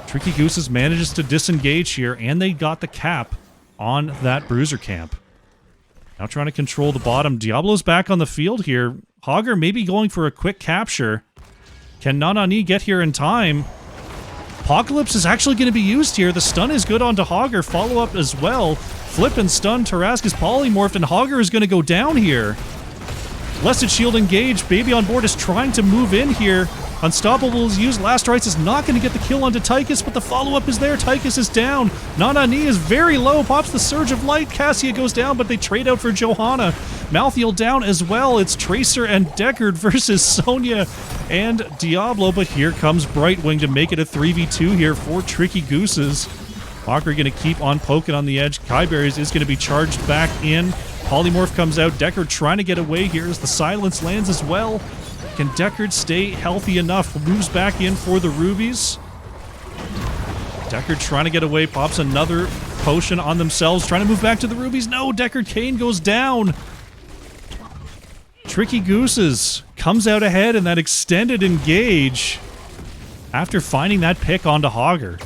Tricky Gooses manages to disengage here, and they got the cap on that bruiser camp. Now trying to control the bottom. Diablo's back on the field here. Hogger maybe going for a quick capture. Can Nanani get here in time? Apocalypse is actually going to be used here. The stun is good onto Hogger. Follow-up as well. Flip and stun. Tarrasque is polymorphed, and Hogger is going to go down here. Blessed Shield engaged. Baby on board is trying to move in here. Unstoppable is used. Last Rites is not going to get the kill onto Tychus, but the follow-up is there. Tychus is down. Nanani is very low. Pops the Surge of Light. Cassia goes down, but they trade out for Johanna. Malthael down as well. It's Tracer and Deckard versus Sonya and Diablo, but here comes Brightwing to make it a 3v2 here for Tricky Gooses. Mockery going to keep on poking on the edge. Kyberries is going to be charged back in. Polymorph comes out. Deckard trying to get away here as the silence lands as well. Can Deckard stay healthy enough? Moves back in for the Rubies. Deckard trying to get away. Pops another potion on themselves. Trying to move back to the Rubies. No, Deckard Kane goes down. Tricky Gooses comes out ahead in that extended engage after finding that pick onto Hogger.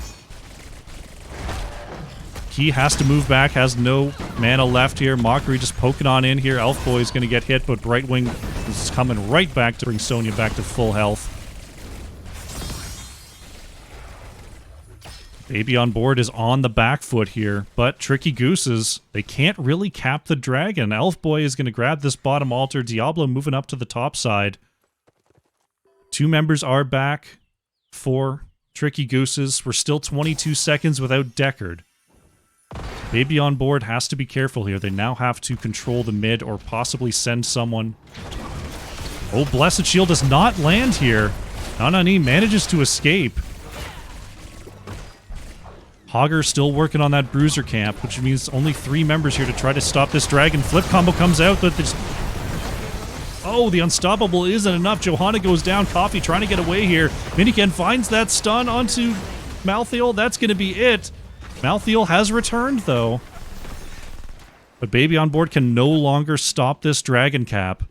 He has to move back, has no mana left here. Mockery just poking on in here. Elf Boy is going to get hit, but Brightwing is coming right back to bring Sonya back to full health. Baby on board is on the back foot here, but Tricky Gooses, they can't really cap the dragon. Elf Boy is going to grab this bottom altar. Diablo moving up to the top side. 2 members are back for Tricky Gooses. We're still 22 seconds without Deckard. Baby on board has to be careful here. They now have to control the mid or possibly send someone. Oh, Blessed Shield does not land here. Nanani manages to escape. Hogger still working on that bruiser camp, which means only 3 members here to try to stop this dragon. Flip combo comes out, but this... Oh, the Unstoppable isn't enough. Johanna goes down. Coffee trying to get away here. Miniken finds that stun onto Malthael. That's going to be it. Malthael has returned, though. But Baby on board can no longer stop this dragon cap.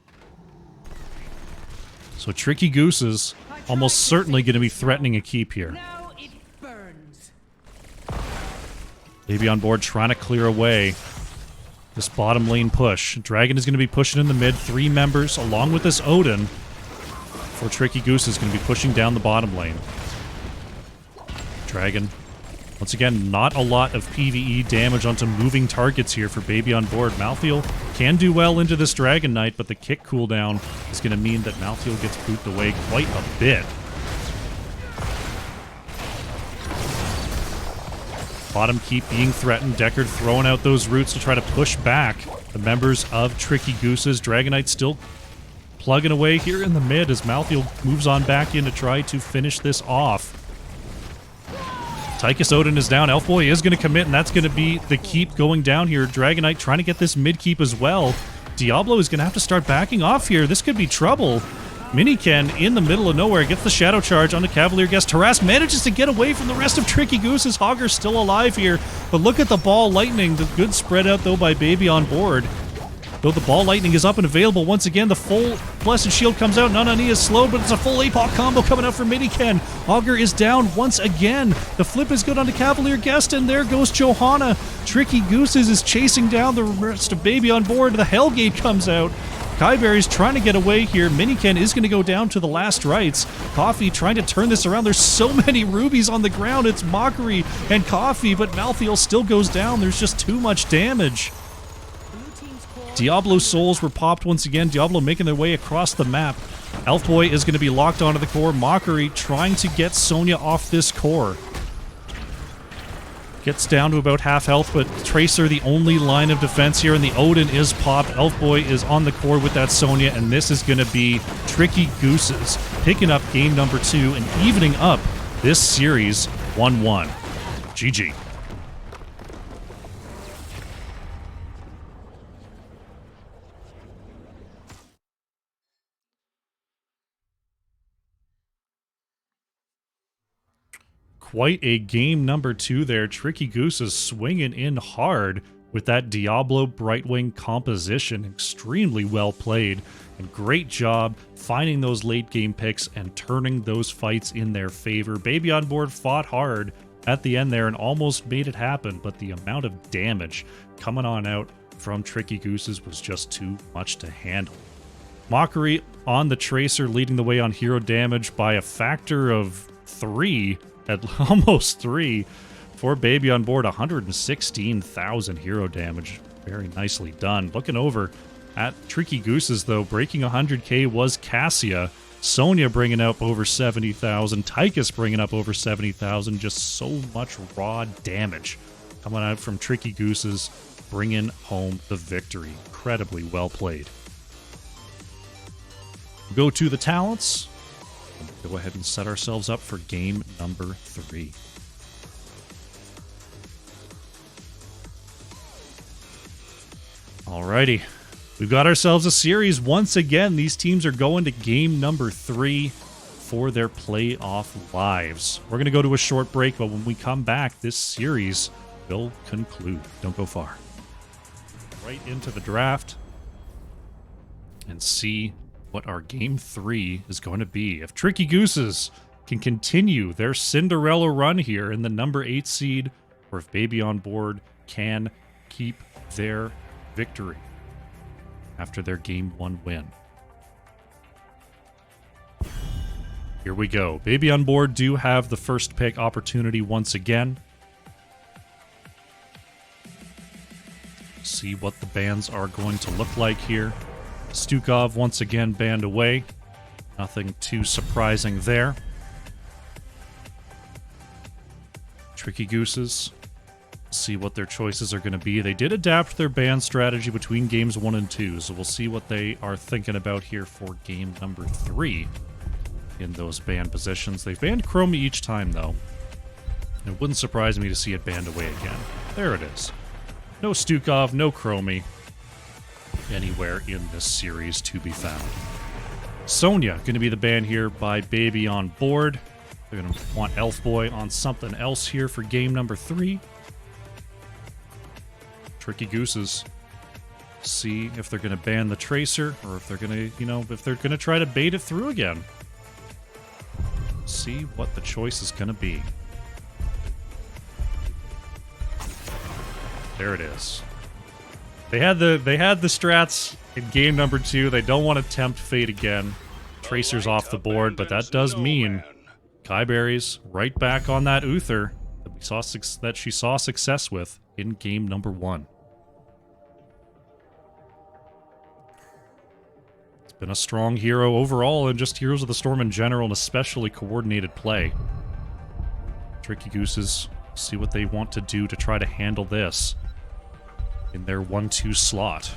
So Tricky Gooses almost certainly going to be threatening a keep here. Now it burns. Baby on board trying to clear away this bottom lane push. Dragon is going to be pushing in the mid. 3 members, along with this Odin, for Tricky Gooses is going to be pushing down the bottom lane. Dragon. Once again, not a lot of PvE damage onto moving targets here for Baby on board. Malthael can do well into this Dragon Knight, but the kick cooldown is going to mean that Malthael gets pooped away quite a bit. Bottom keep being threatened. Deckard throwing out those roots to try to push back the members of Tricky Gooses. Dragonite still plugging away here in the mid as Malthael moves on back in to try to finish this off. Tychus Odin is down. Elfboy is going to commit, and that's going to be the keep going down here. Dragonite trying to get this mid keep as well. Diablo is going to have to start backing off here. This could be trouble. Miniken in the middle of nowhere gets the Shadow Charge on the Cavalier Guest. Tarrasque manages to get away from the rest of Tricky Gooses. Hogger's still alive here, but look at the Ball Lightning. The good spread out, though, by Baby on board. Though the Ball Lightning is up and available once again, the full Blessed Shield comes out. Nanani is slowed, but it's a full APOC combo coming out for Miniken. Hogger is down once again. The flip is good onto Cavalier Guest, and there goes Johanna. Tricky Gooses is chasing down the rest of Baby on board. The Hellgate comes out. Kyberry's trying to get away here. Miniken is going to go down to the last rites. Coffee trying to turn this around. There's so many rubies on the ground. It's Mockery and Coffee, but Malthael still goes down. There's just too much damage. Diablo souls were popped once again. Diablo making their way across the map. Elfboy is going to be locked onto the core. Mockery trying to get Sonya off this core. Gets down to about half health, but Tracer the only line of defense here, and the Odin is popped. Elfboy is on the core with that Sonya, and this is going to be Tricky Gooses picking up game number 2 and evening up this series 1-1. GG. Quite a game number 2 there. Tricky Goose is swinging in hard with that Diablo Brightwing composition. Extremely well played, and great job finding those late game picks and turning those fights in their favor. Baby on board fought hard at the end there and almost made it happen, but the amount of damage coming on out from Tricky Gooses was just too much to handle. Mockery on the Tracer, leading the way on hero damage by a factor of 3. At almost 3 for Baby on board. 116,000 hero damage. Very nicely done. Looking over at Tricky Gooses, though, breaking 100k was Cassia. Sonya bringing up over 70,000. Tychus bringing up over 70,000. Just so much raw damage coming out from Tricky Gooses, bringing home the victory. Incredibly well played. Go to the talents. Go ahead and set ourselves up for game number 3. Alrighty. We've got ourselves a series. Once again, these teams are going to game number 3 for their playoff lives. We're going to go to a short break, but when we come back, this series will conclude. Don't go far. Right into the draft and see what our game 3 is going to be. If Tricky Gooses can continue their Cinderella run here in the number 8 seed, or if Baby on board can keep their victory after their game 1 win. Here we go. Baby on board do have the first pick opportunity once again. See what the bans are going to look like here. Stukov once again banned away. Nothing too surprising there. Tricky Gooses. See what their choices are going to be. They did adapt their ban strategy between games 1 and 2, so we'll see what they are thinking about here for game number 3 in those ban positions. They've banned Chromie each time, though. It wouldn't surprise me to see it banned away again. There it is. No Stukov, no Chromie anywhere in this series to be found. Sonya going to be the ban here by Baby on board. They're going to want Elfboy on something else here for game number 3. Tricky Gooses. See if they're going to ban the Tracer, or if they're going to, if they're going to try to bait it through again. See what the choice is going to be. There it is. They had the strats in game number 2. They don't want to tempt fate again. Tracer's off the board, but that does mean Kyberry's right back on that Uther that she saw success with in game number 1. It's been a strong hero overall, and just Heroes of the Storm in general, and especially coordinated play. Tricky Gooses See what they want to do to try to handle this in their 1-2 slot.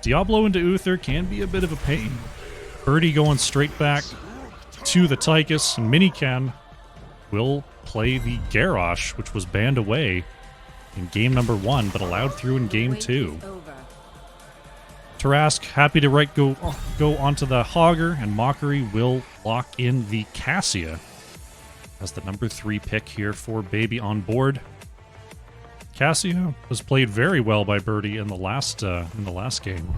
Diablo into Uther can be a bit of a pain. Birdie going straight back to the Tychus. Miniken will play the Garrosh, which was banned away in game number 1, but allowed through in game 2. Tarask happy to go onto the Hogger, and Mockery will lock in the Cassia as the number 3 pick here for Baby on board. Cassia was played very well by Birdie in the last game.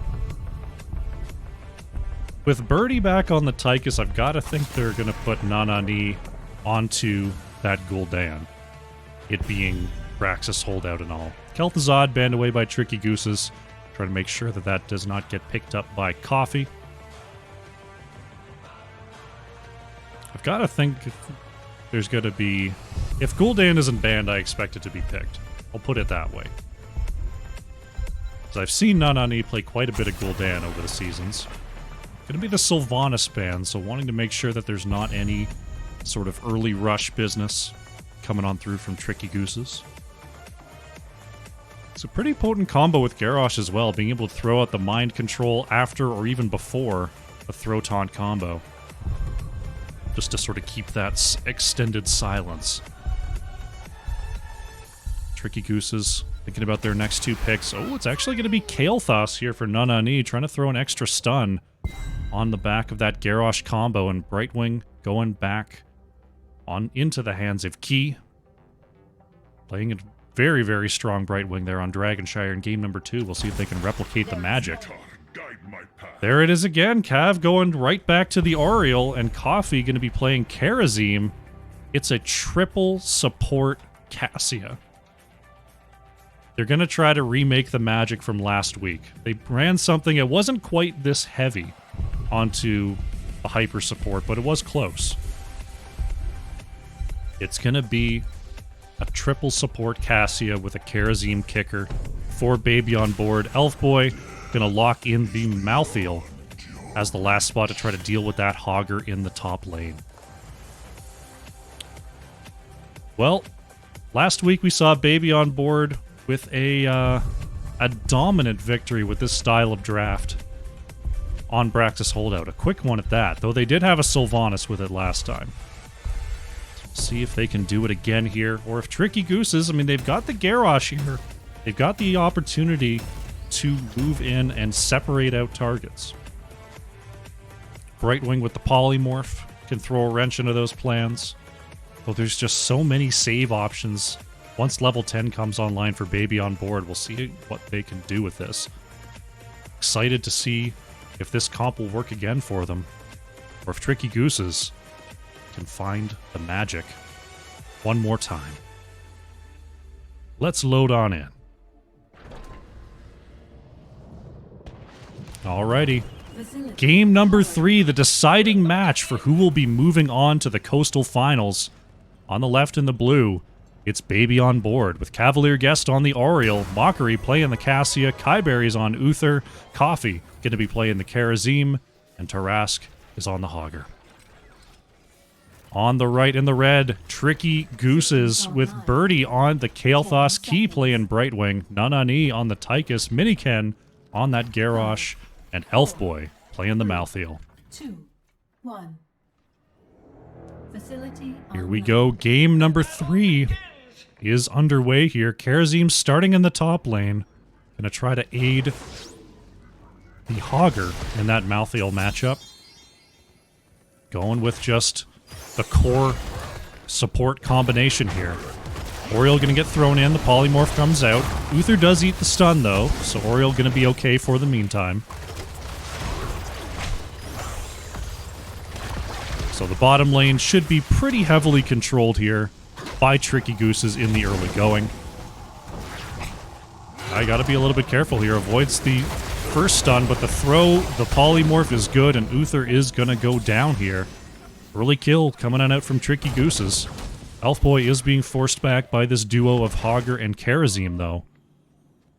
With Birdie back on the Tychus, I've got to think they're going to put Nanani onto that Gul'dan, it being Braxis holdout and all. Kel'Thuzad banned away by Tricky Gooses. Try to make sure that that does not get picked up by Coffee. I've got to think there's going to be... If Gul'dan isn't banned, I expect it to be picked. I'll put it that way. Because I've seen Nanani play quite a bit of Gul'dan over the seasons. Going to be the Sylvanas ban, so wanting to make sure that there's not any sort of early rush business coming on through from Tricky Gooses. It's a pretty potent combo with Garrosh as well, being able to throw out the mind control after or even before a throw taunt combo. Just to sort of keep that extended silence. Tricky Gooses thinking about their next 2 picks. Oh, it's actually going to be Kael'thas here for Nanani, trying to throw an extra stun on the back of that Garrosh combo, and Brightwing going back on into the hands of Ki. Playing a very, very strong Brightwing there on Dragonshire in game number 2. We'll see if they can replicate the magic. There it is again. Cav going right back to the Oriole, and Coffee going to be playing Karazim. It's a triple support Cassia. They're going to try to remake the magic from last week. They ran something, it wasn't quite this heavy onto a hyper support, but it was close. It's going to be a triple support Cassia with a Karazim kicker for Baby on board. Elf Boy going to lock in the Malthael as the last spot to try to deal with that Hogger in the top lane. Well, last week we saw Baby on board with a dominant victory with this style of draft on Braxis Holdout. A quick one at that, though they did have a Sylvanas with it last time. So see if they can do it again here, or if Tricky Gooses, I mean, they've got the Garrosh here. They've got the opportunity to move in and separate out targets. Brightwing with the Polymorph can throw a wrench into those plans. Though there's just so many save options. Once level 10 comes online for Baby on board, we'll see what they can do with this. Excited to see if this comp will work again for them, or if Tricky Gooses can find the magic one more time. Let's load on in. Alrighty. Game number 3, the deciding match for who will be moving on to the Coastal Finals. On the left in the blue, it's Baby on board, with Cavalier Guest on the Oriole, Mockery playing the Cassia, Kyberry's on Uther, Coffee going to be playing the Karazim, and Tarask is on the Hogger. On the right in the red, Tricky Gooses with Birdie on the Kael'thas, Ki playing Brightwing, Nanani on the Tychus, Miniken on that Garrosh, and Elf Boy playing the Malthael. 2, 1. Facility. Here we go. Game number 3 is underway here. Karazim starting in the top lane. Gonna try to aid the Hogger in that Malthael matchup. Going with just the core support combination here. Oriole gonna get thrown in. The Polymorph comes out. Uther does eat the stun though, so Oriole gonna be okay for the meantime. So the bottom lane should be pretty heavily controlled here by Tricky Gooses in the early going. I gotta be a little bit careful here. Avoids the first stun, but the throw, the Polymorph is good, and Uther is gonna go down here. Early kill coming on out from Tricky Gooses. Elf Boy is being forced back by this duo of Hogger and Karazim, though.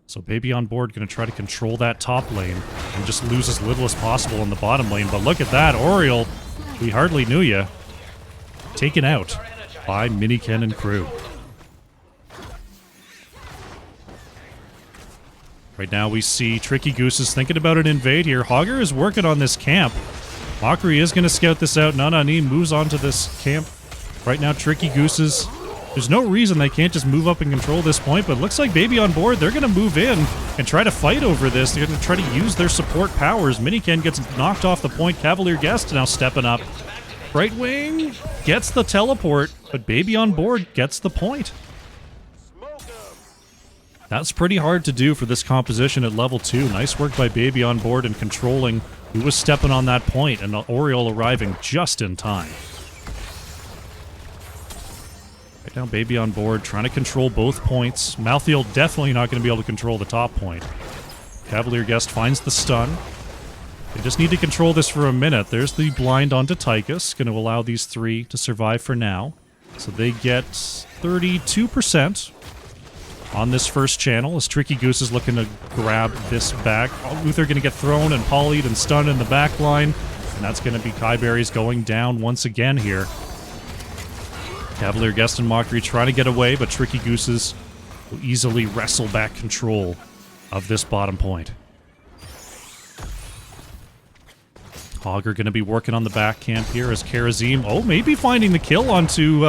So Baby on board gonna try to control that top lane and just lose as little as possible in the bottom lane. But look at that, Oriole, we hardly knew ya, taken out by Miniken and crew. Right now we see Tricky Gooses thinking about an invade here. Hogger is working on this camp. Mockery is going to scout this out. Nanani moves on to this camp. Right now, Tricky Gooses, there's no reason they can't just move up and control this point, but it looks like Baby on board, they're going to move in and try to fight over this. They're going to try to use their support powers. Miniken gets knocked off the point. Cavalier Guest now stepping up. Right Wing gets the teleport, but Baby on board gets the point. That's pretty hard to do for this composition at level 2. Nice work by Baby on board and controlling who was stepping on that point, and Oriole arriving just in time. Right now, Baby on board, trying to control both points. Malthiel definitely not going to be able to control the top point. Cavalier Guest finds the stun. They just need to control this for a minute. There's the blind onto Tychus, going to allow these 3 to survive for now. So they get 32% on this first channel, as Tricky Goose is looking to grab this back. Uther going to get thrown and polyed and stunned in the back line, and that's going to be Kyberries going down once again here. Cavalier Guest and Mockery trying to get away, but Tricky Gooses will easily wrestle back control of this bottom point. Hogger going to be working on the back camp here as Karazim, maybe finding the kill onto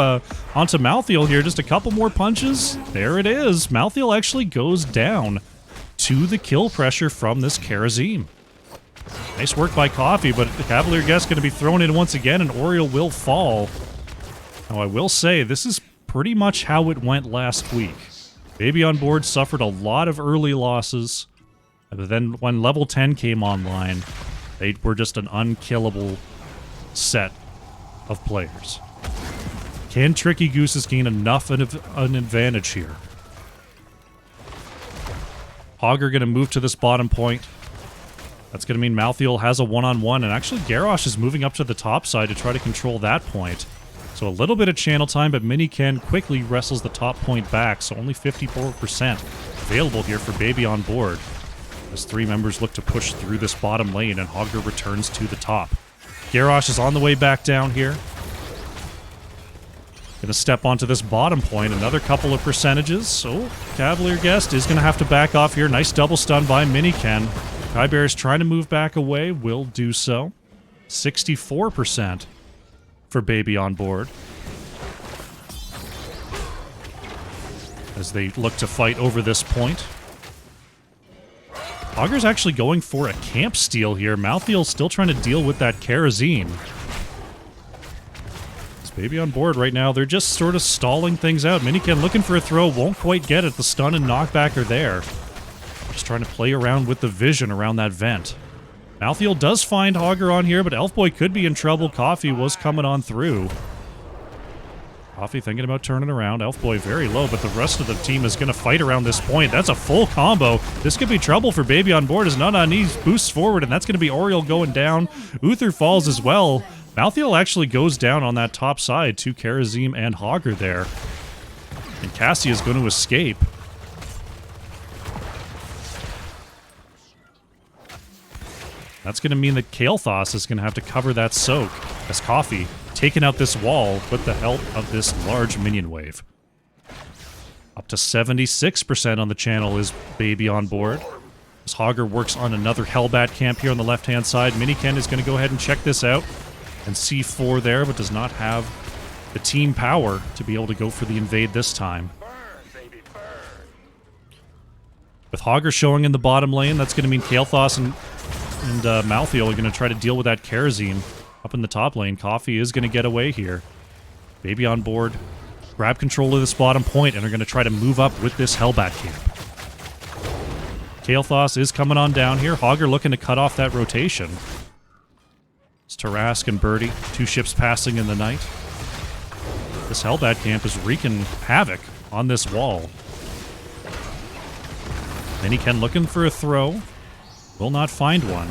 Malthiel here. Just a couple more punches. There it is. Malthiel actually goes down to the kill pressure from this Karazim. Nice work by Coffee, but the Cavalier Guest going to be thrown in once again, and Oriole will fall. Now, I will say, this is pretty much how it went last week. Baby on board suffered a lot of early losses, but then when level 10 came online, they were just an unkillable set of players. Can Tricky Gooses gain enough of an advantage here? Hogger going to move to this bottom point. That's going to mean Malthiel has a one-on-one, and actually Garrosh is moving up to the top side to try to control that point. So a little bit of channel time, but Miniken quickly wrestles the top point back, so only 54% available here for Baby on board. As 3 members look to push through this bottom lane, and Hogger returns to the top. Garrosh is on the way back down here. Gonna step onto this bottom point, another couple of percentages. So Cavalier Guest is gonna have to back off here. Nice double stun by Miniken. Kybear is trying to move back away, will do so. 64% for Baby on board, as they look to fight over this point. Hogger's actually going for a camp steal here. Malthiel's still trying to deal with that Karazim. It's Baby on board right now. They're just sort of stalling things out. Miniken looking for a throw, won't quite get it. The stun and knockback are there. Just trying to play around with the vision around that vent. Malthiel does find Hogger on here, but Elfboy could be in trouble. Coffee was coming on through. Coffee thinking about turning around. Elfboy very low, but the rest of the team is going to fight around this point. That's a full combo. This could be trouble for Baby on board as Nanani boosts forward, and that's going to be Oriole going down. Uther falls as well. Malthiel actually goes down on that top side to Karazim and Hogger there. And Cassie is going to escape. That's going to mean that Kael'thas is going to have to cover that soak as Coffee taking out this wall with the help of this large minion wave. Up to 76% on the channel is Baby on board. As Hogger works on another Hellbat camp here on the left-hand side. Miniken is going to go ahead and check this out. And C4 there, but does not have the team power to be able to go for the invade this time. With Hogger showing in the bottom lane, that's going to mean Kael'thas and Malthiel are going to try to deal with that Karazim up in the top lane. Coffee is going to get away here. Baby on board, grab control of this bottom point, and are going to try to move up with this Hellbat camp. Kael'thas is coming on down here. Hogger looking to cut off that rotation. It's Tarask and Birdie, 2 ships passing in the night. This Hellbat camp is wreaking havoc on this wall. Miniken looking for a throw. Will not find one.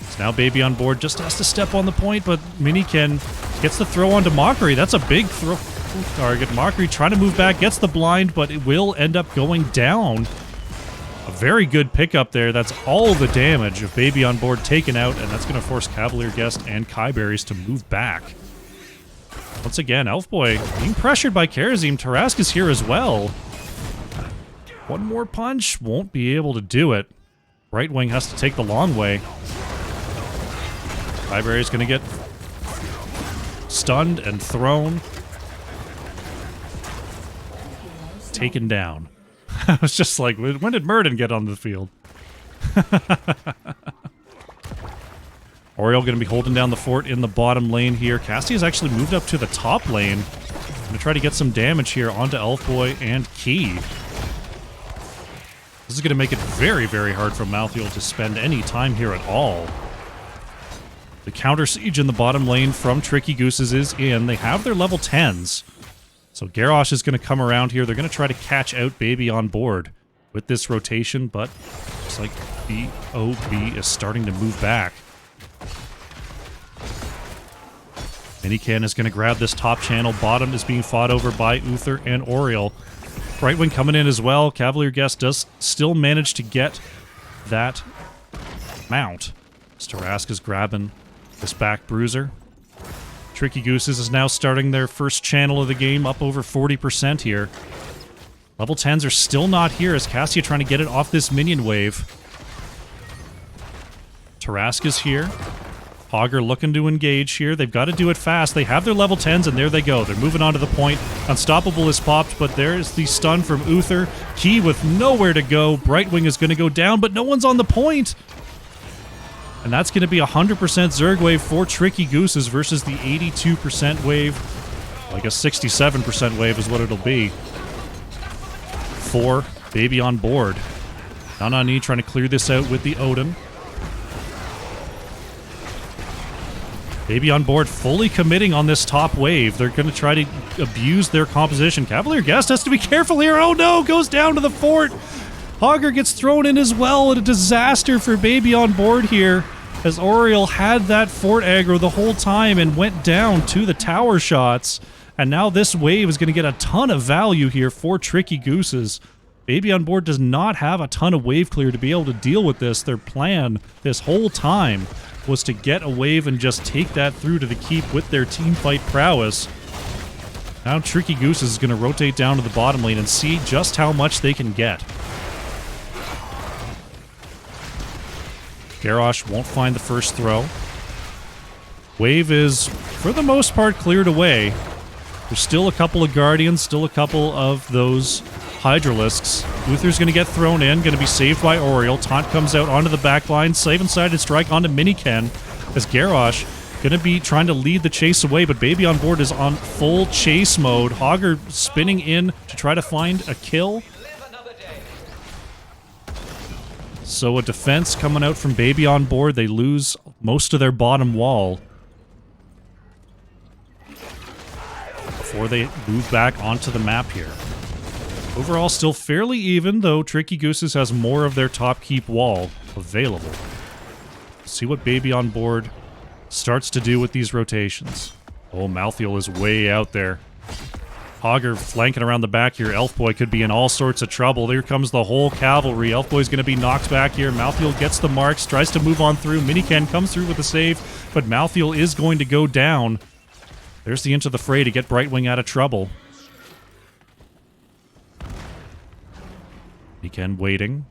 So now Baby on board just has to step on the point, but Miniken gets the throw onto Mockery. That's a big throw target. Mockery trying to move back, gets the blind, but it will end up going down. A very good pickup there. That's all the damage of Baby on board taken out, and that's going to force Cavalier Guest and Kyberries to move back. Once again, Elfboy being pressured by Karazim. Tarask is here as well. One more punch. Won't be able to do it. Right wing has to take the long way. Library's going to get stunned and thrown. Taken down. I was just like, when did Murden get on the field? Oriole going to be holding down the fort in the bottom lane here. Cassie's actually moved up to the top lane. Going to try to get some damage here onto Elfboy and Key. This is going to make it very, very hard for Malthael to spend any time here at all. The counter siege in the bottom lane from Tricky Gooses is in. They have their level 10s. So Garrosh is going to come around here. They're going to try to catch out Baby on board with this rotation, but looks like BOB is starting to move back. Minican is going to grab this top channel. Bottom is being fought over by Uther and Oriole. Right wing coming in as well. Cavalier Guest does still manage to get that mount. Tarask is grabbing this back bruiser. Tricky Gooses is now starting their first channel of the game, up over 40% here. Level 10s are still not here as Cassia trying to get it off this minion wave. Tarask is here. Hogger looking to engage here. They've got to do it fast. They have their level 10s, and there they go. They're moving on to the point. Unstoppable is popped, but there's the stun from Uther. Key with nowhere to go. Brightwing is going to go down, but no one's on the point. And that's going to be 100% Zerg wave for Tricky Gooses versus the 82% wave. Like a 67% wave is what it'll be for Baby on board. Nanani trying to clear this out with the Odin. Baby on board fully committing on this top wave. They're going to try to abuse their composition. Cavalier Guest has to be careful here. Oh no, goes down to the fort. Hogger gets thrown in as well. A disaster for Baby on board here, as Oriole had that fort aggro the whole time and went down to the tower shots. And now this wave is going to get a ton of value here for Tricky Gooses. Baby on board does not have a ton of wave clear to be able to deal with this. Their plan this whole time was to get a wave and just take that through to the keep with their teamfight prowess. Now Tricky Gooses is going to rotate down to the bottom lane and see just how much they can get. Garrosh won't find the first throw. Wave is, for the most part, cleared away. There's still a couple of Guardians, still a couple of those Hydralisks. Uther's going to get thrown in, going to be saved by Oriole. Taunt comes out onto the back line. Seven-sided strike onto Miniken as Garrosh going to be trying to lead the chase away, but Baby on board is on full chase mode. Hogger spinning in to try to find a kill. So a defense coming out from Baby on board. They lose most of their bottom wall before they move back onto the map here. Overall, still fairly even, though Tricky Gooses has more of their top keep wall available. See what Baby on board starts to do with these rotations. Oh, Malthael is way out there. Hogger flanking around the back here. Elfboy could be in all sorts of trouble. Here comes the whole cavalry. Elfboy's going to be knocked back here. Malthael gets the marks, tries to move on through. Miniken comes through with a save, but Malthael is going to go down. There's the Into the Fray to get Brightwing out of trouble. Miniken waiting.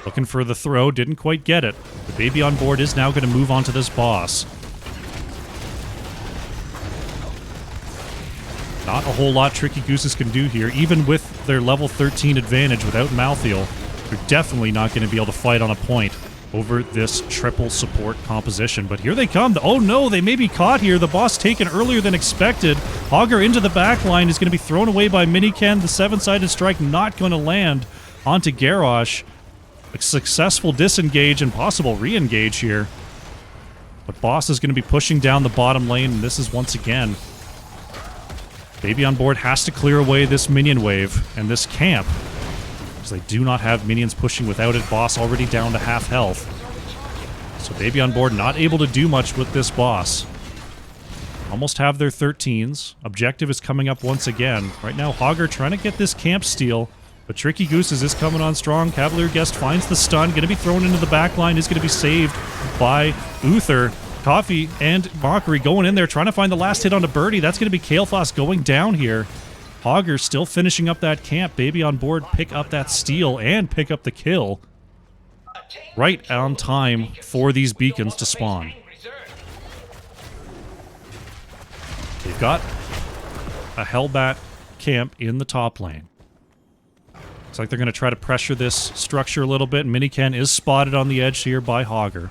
Looking for the throw, didn't quite get it. The Baby on board is now going to move on to this boss. Not a whole lot Tricky Gooses can do here, even with their level 13 advantage without Malthael. They're definitely not going to be able to fight on a point over this triple support composition. But here they come. Oh no, they may be caught here. The boss taken earlier than expected. Hogger into the back line is going to be thrown away by Miniken. The seven-sided strike not going to land onto Garrosh. A successful disengage and possible re-engage here. But boss is going to be pushing down the bottom lane, and this is once again Baby on board has to clear away this minion wave and this camp, because they do not have minions pushing without it. Boss already down to half health. So Baby on board not able to do much with this boss. Almost have their 13s. Objective is coming up once again. Right now, Hogger trying to get this camp steal, but Tricky Gooses is coming on strong. Cavalier Guest finds the stun, going to be thrown into the back line, is going to be saved by Uther. Coffee and Mockery going in there, trying to find the last hit on a birdie. That's going to be Kael'thas going down here. Hogger still finishing up that camp. Baby on board, pick up that steal and pick up the kill. Right on time for these beacons to spawn. They've got a Hellbat camp in the top lane. Looks like they're going to try to pressure this structure a little bit. Miniken is spotted on the edge here by Hogger.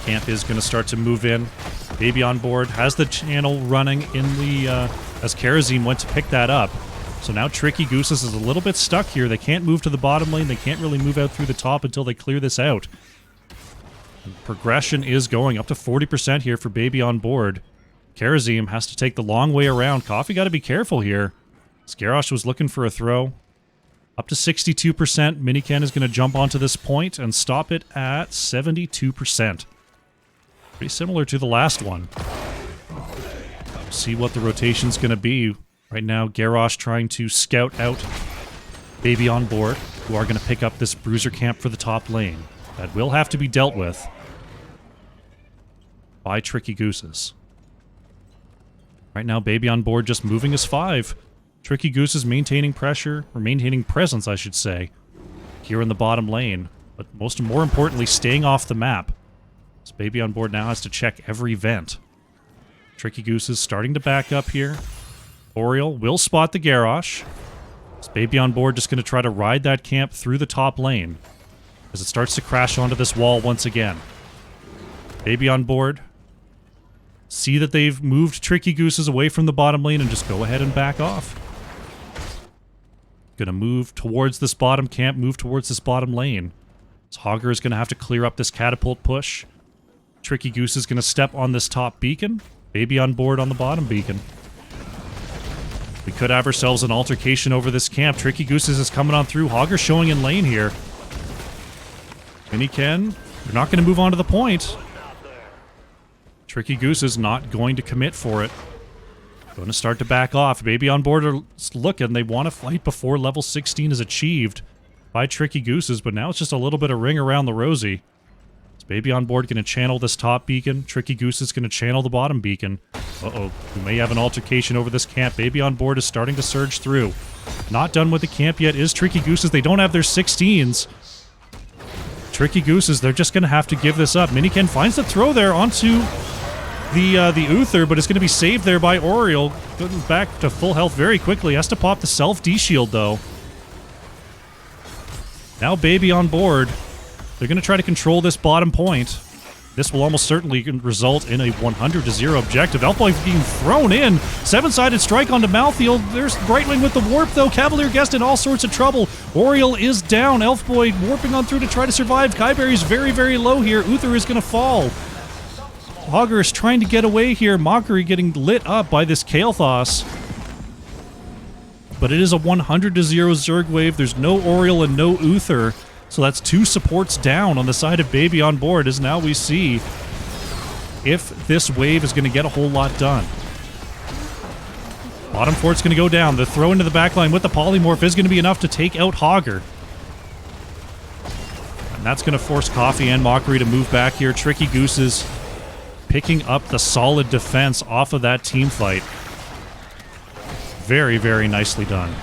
Camp is going to start to move in. Baby on board has the channel running in the as Karazim went to pick that up. So now Tricky Gooses is a little bit stuck here. They can't move to the bottom lane. They can't really move out through the top until they clear this out. And progression is going up to 40% here for Baby on board. Karazim has to take the long way around. Coffee got to be careful here. Scarosh was looking for a throw. Up to 62%. Miniken is going to jump onto this point and stop it at 72%. Pretty similar to the last one. See what the rotation's going to be. Right now, Garrosh trying to scout out Baby on board, who are going to pick up this bruiser camp for the top lane. That will have to be dealt with by Tricky Gooses. Right now, Baby on board just moving as 5. Tricky Gooses maintaining pressure, or maintaining presence, I should say, here in the bottom lane. But more importantly, staying off the map. So Baby on board now has to check every vent. Tricky Gooses starting to back up here. Oriole will spot the Garrosh. This Baby on board just going to try to ride that camp through the top lane as it starts to crash onto this wall once again. Baby on board. See that they've moved Tricky Gooses away from the bottom lane and just go ahead and back off. Going to move towards this bottom camp, move towards this bottom lane. So Hogger is going to have to clear up this catapult push. Tricky Goose is going to step on this top beacon. Baby on board on the bottom beacon. We could have ourselves an altercation over this camp. Tricky Gooses is coming on through. Hogger showing in lane here. Miniken, they're not going to move on to the point. Tricky Goose is not going to commit for it. Going to start to back off. Baby on board are looking. They want to fight before level 16 is achieved by Tricky Gooses, but now it's just a little bit of ring around the rosy. Is Baby on board going to channel this top beacon? Tricky Goose is going to channel the bottom beacon. Uh-oh. We may have an altercation over this camp. Baby on board is starting to surge through. Not done with the camp yet is Tricky Gooses. They don't have their 16s. Tricky Gooses, they're just going to have to give this up. Miniken finds the throw there onto the Uther, but it's going to be saved there by Oriole. Getting back to full health very quickly. Has to pop the self-D-shield, though. Now Baby on board. They're going to try to control this bottom point. This will almost certainly result in a 100-0 objective. Elfboy being thrown in. 7-sided strike onto Malthiel. There's Brightwing with the warp, though. Cavalier Guest in all sorts of trouble. Oriole is down. Elfboy warping on through to try to survive. Kyberry's very, very low here. Uther is going to fall. Hogger is trying to get away here. Mockery getting lit up by this Kael'thas. But it is a 100-0 Zerg wave. There's no Oriole and no Uther. So that's 2 supports down on the side of Baby on board, as now we see if this wave is going to get a whole lot done. Bottom fort's going to go down. The throw into the backline with the polymorph is going to be enough to take out Hogger. And that's going to force Coffee and Mockery to move back here. Tricky Gooses picking up the solid defense off of that team fight. Very, very nicely done.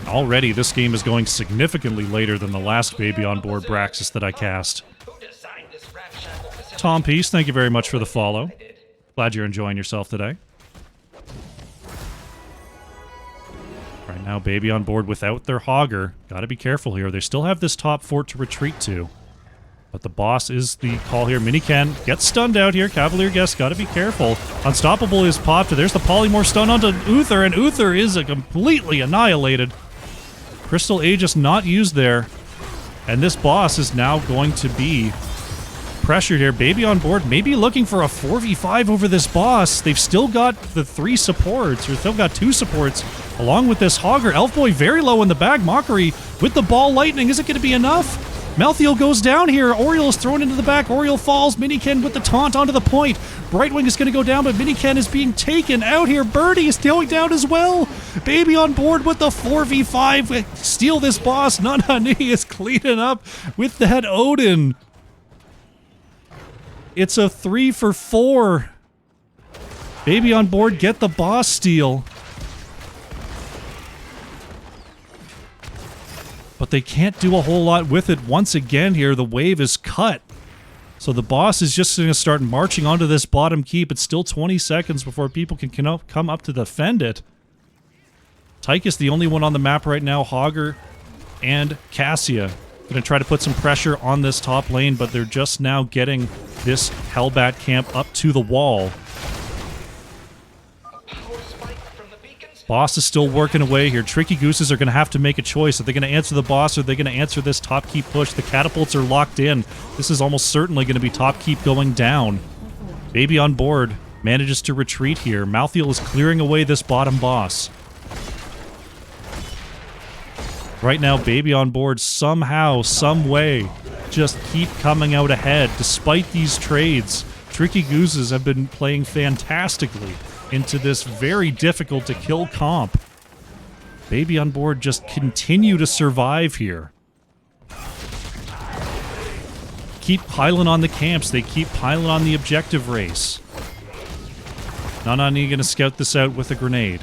Already, this game is going significantly later than the last Baby on board Braxis that I cast. Tom Peace, thank you very much for the follow. Glad you're enjoying yourself today. Right now, Baby on board without their Hogger. Gotta be careful here. They still have this top fort to retreat to. But the boss is the call here. Miniken gets stunned out here. Cavalier Guest, gotta be careful. Unstoppable is popped. There's the polymorph stun onto Uther, and Uther is completely annihilated. Crystal Aegis not used there. And this boss is now going to be pressured here. Baby on board, maybe looking for a 4v5 over this boss. They've still got the 3 supports, or still got 2 supports, along with this Hogger. Elfboy very low in the bag. Mockery with the ball lightning. Is it going to be enough? Malthiel goes down here. Oriole is thrown into the back. Oriole falls. Miniken with the taunt onto the point. Brightwing is going to go down, but Miniken is being taken out here. Birdie is going down as well. Baby on board with the 4v5. Steal this boss. Nanani is cleaning up with that Odin. It's a 3 for 4. Baby on board, get the boss steal. But they can't do a whole lot with it. Once again here, the wave is cut. So the boss is just going to start marching onto this bottom keep. It's still 20 seconds before people can come up to defend it. Tychus, the only one on the map right now. Hogger and Cassia going to try to put some pressure on this top lane, but they're just now getting this Hellbat camp up to the wall. Boss is still working away here. Tricky Gooses are going to have to make a choice. Are they going to answer the boss, or are they going to answer this top keep push? The catapults are locked in. This is almost certainly going to be top keep going down. Baby on board manages to retreat here. Malthael is clearing away this bottom boss. Right now, Baby on board somehow, some way, just keep coming out ahead. Despite these trades, Tricky Gooses have been playing fantastically into this very difficult to kill comp. Baby on board just continue to survive here. Keep piling on the camps. They keep piling on the objective race. Nanani gonna scout this out with a grenade.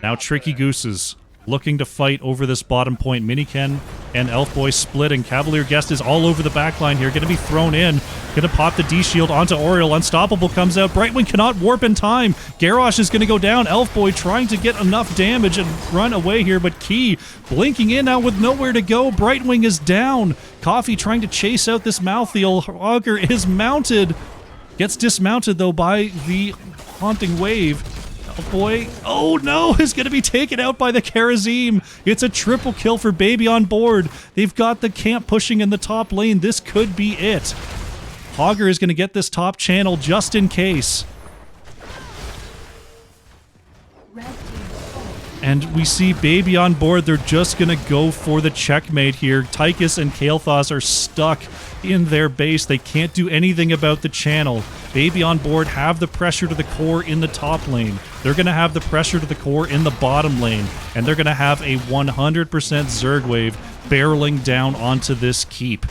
Now Tricky Gooses looking to fight over this bottom point. Miniken and Elfboy splitting. Cavalier Guest is all over the backline here. Going to be thrown in. Going to pop the D-shield onto Oriel. Unstoppable comes out. Brightwing cannot warp in time. Garrosh is going to go down. Elfboy trying to get enough damage and run away here, but Key blinking in now with nowhere to go. Brightwing is down. Coffee trying to chase out this Malthael. Augur is mounted. Gets dismounted, though, by the haunting wave. Boy, oh no, is going to be taken out by the Kharazim. It's a triple kill for Baby on board. They've got the camp pushing in the top lane. This could be it. Hogger is going to get this top channel just in case. And we see Baby on board. They're just going to go for the checkmate here. Tychus and Kael'thas are stuck in their base. They can't do anything about the channel. Baby on board have the pressure to the core in the top lane. They're going to have the pressure to the core in the bottom lane. And they're going to have a 100% Zerg wave barreling down onto this keep.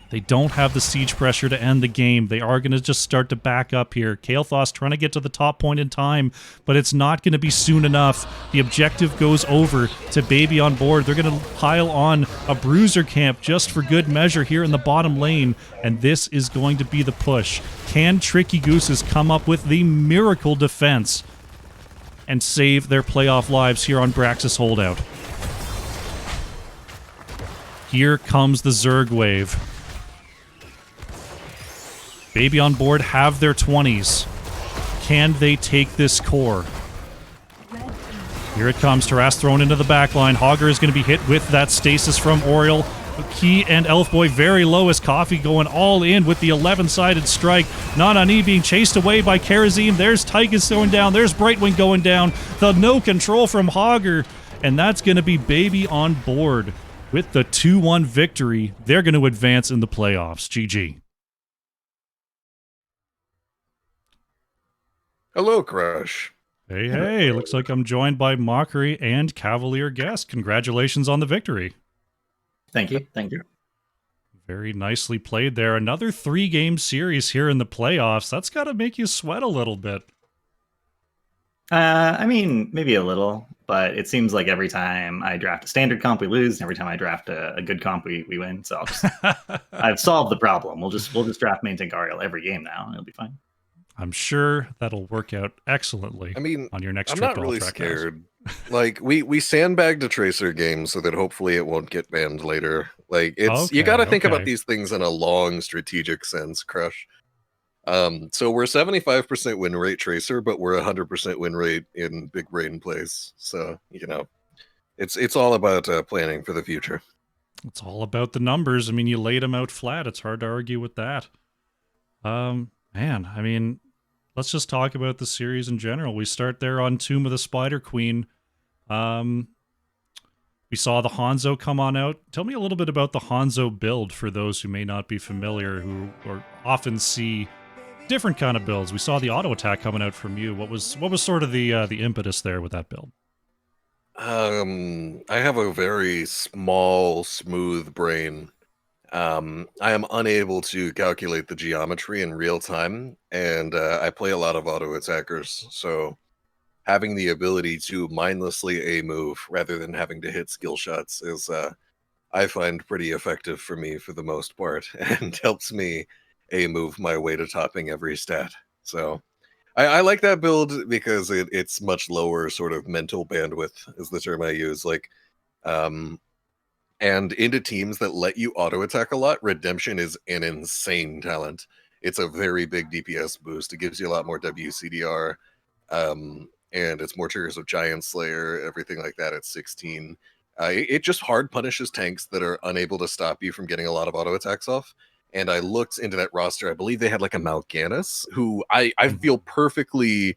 They don't have the siege pressure to end the game. They are going to just start to back up here. Kael'thas trying to get to the top point in time, but it's not going to be soon enough. The objective goes over to Baby on board. They're going to pile on a bruiser camp just for good measure here in the bottom lane, and this is going to be the push. Can Tricky Gooses come up with the miracle defense and save their playoff lives here on Braxis Holdout? Here comes the Zerg wave. Baby on board have their 20s. Can they take this core? Here it comes. Taras thrown into the backline. Hogger is going to be hit with that stasis from Oriel. Key and Elfboy very low as Coffee going all in with the 11-sided strike. Nanani being chased away by Kharazim. There's Tychus going down. There's Brightwing going down. The no control from Hogger. And that's going to be Baby on board with the 2-1 victory. They're going to advance in the playoffs. GG. Hello, Crush. Hey, hey. Looks like I'm joined by Mockery and Cavalier Guest. Congratulations on the victory. Thank you. Thank you. Very nicely played there. Another 3-game series here in the playoffs. That's got to make you sweat a little bit. I mean, maybe a little, but it seems like every time I draft a standard comp, we lose, and every time I draft a good comp, we win. So I've solved the problem. We'll just draft Maintain Gariel every game now, and it'll be fine. I'm sure that'll work out excellently. I mean, on your next I'm trip not to really Ultrac scared. Like we sandbagged a Tracer game so that hopefully it won't get banned later. Like it's you got to think about these things in a long strategic sense, Crush. So we're 75% win rate Tracer, but we're 100% win rate in big brain plays. So it's all about planning for the future. It's all about the numbers. I mean, you laid them out flat. It's hard to argue with that. Man, I mean, let's just talk about the series in general. We start there on Tomb of the Spider Queen. We saw the Hanzo come on out. Tell me a little bit about the Hanzo build for those who may not be familiar, who or often see different kind of builds. We saw the auto attack coming out from you. What was sort of the impetus there with that build? I have a very small, smooth brain, I am unable to calculate the geometry in real time, and I play a lot of auto attackers, so having the ability to mindlessly A move rather than having to hit skill shots is I find pretty effective for me for the most part, and helps me A move my way to topping every stat. So I like that build because it's much lower sort of mental bandwidth is the term I use. Like um and into teams that let you auto attack a lot, Redemption is an insane talent. It's a very big DPS boost. It gives you a lot more WCDR, and it's more triggers of Giant Slayer, everything like that at 16. It just hard punishes tanks that are unable to stop you from getting a lot of auto attacks off. And I looked into that roster. I believe they had like a Mal'Ganis, who I feel perfectly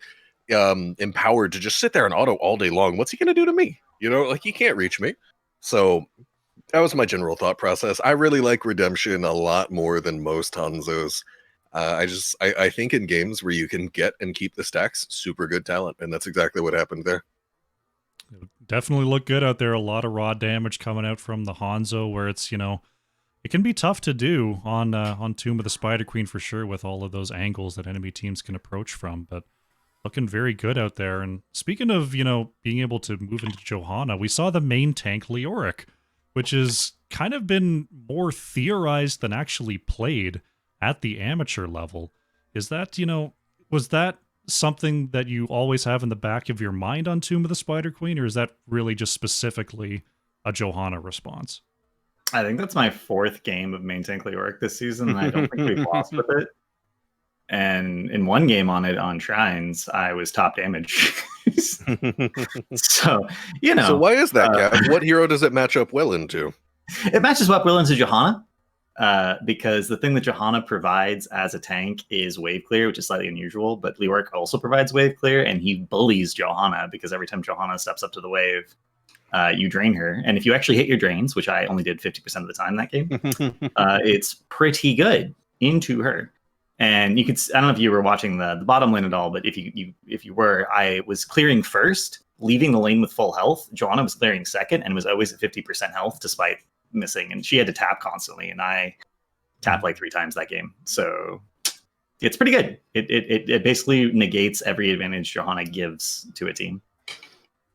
empowered to just sit there and auto all day long. What's he going to do to me? You know, like he can't reach me. So that was my general thought process. I really like Redemption a lot more than most Hanzos. I think in games where you can get and keep the stacks, super good talent, and that's exactly what happened there. Definitely look good out there. A lot of raw damage coming out from the Hanzo, where it's, you know, it can be tough to do on Tomb of the Spider Queen for sure, with all of those angles that enemy teams can approach from. But looking very good out there. And speaking of, you know, being able to move into Johanna, we saw the main tank Leoric, which has kind of been more theorized than actually played at the amateur level. Is that, you know, was that something that you always have in the back of your mind on Tomb of the Spider Queen, or is that really just specifically a Johanna response? I think that's my 4th game of main tank Leoric this season, and I don't think we've lost with it. And in one game on it on Shrines, I was top damage. So, you know. So why is that, Gav? What hero does it match up well into? It matches up well into Johanna, because the thing that Johanna provides as a tank is wave clear, which is slightly unusual, but Leoric also provides wave clear, and he bullies Johanna because every time Johanna steps up to the wave, you drain her. And if you actually hit your drains, which I only did 50% of the time that game, it's pretty good into her. And you could, I don't know if you were watching the bottom lane at all, but if you were, I was clearing first, leaving the lane with full health. Johanna was clearing second and was always at 50% health despite missing. And she had to tap constantly, and I tapped like 3 times that game. So it's pretty good. It basically negates every advantage Johanna gives to a team.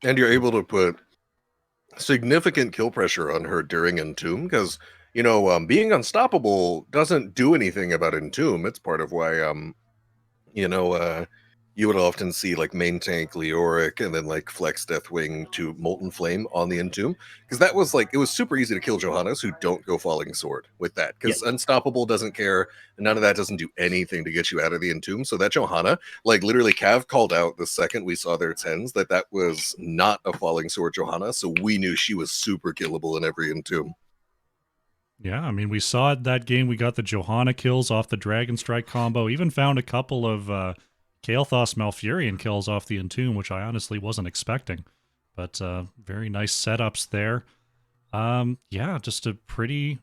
And you're able to put significant kill pressure on her during Entomb, because you know, being unstoppable doesn't do anything about Entomb. It's part of why, you know, you would often see like main tank Leoric and then like Flex Deathwing to Molten Flame on the Entomb, because that was like, it was super easy to kill Johannas who don't go Falling Sword with that, because Unstoppable doesn't care, and none of that doesn't do anything to get you out of the Entomb. So that Johanna, like literally Cav called out the second we saw their 10s that was not a Falling Sword Johanna, so we knew she was super killable in every Entomb. Yeah, I mean, we saw it that game. We got the Johanna kills off the Dragon Strike combo. Even found a couple of Kael'thas Malfurion kills off the Entomb, which I honestly wasn't expecting. But very nice setups there. Yeah, just a pretty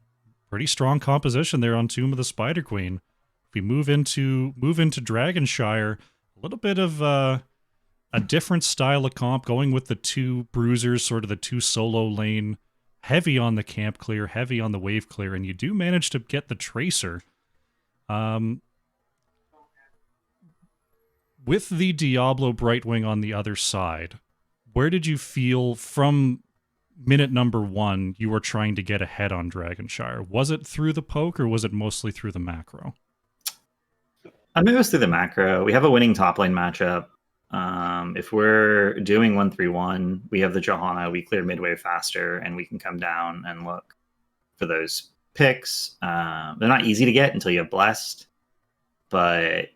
strong composition there on Tomb of the Spider Queen. If we move into Dragonshire, a little bit of a different style of comp, going with the 2 bruisers, sort of the 2 solo lane. Heavy on the camp clear, heavy on the wave clear, and you do manage to get the Tracer. With the Diablo Brightwing on the other side, where did you feel from minute number 1 you were trying to get ahead on Dragonshire? Was it through the poke, or was it mostly through the macro? I think it was through the macro. We have a winning top lane matchup. If we're doing 1-3-1, we have the Johanna, we clear midway faster, and we can come down and look for those picks. They're not easy to get until you have Blessed, but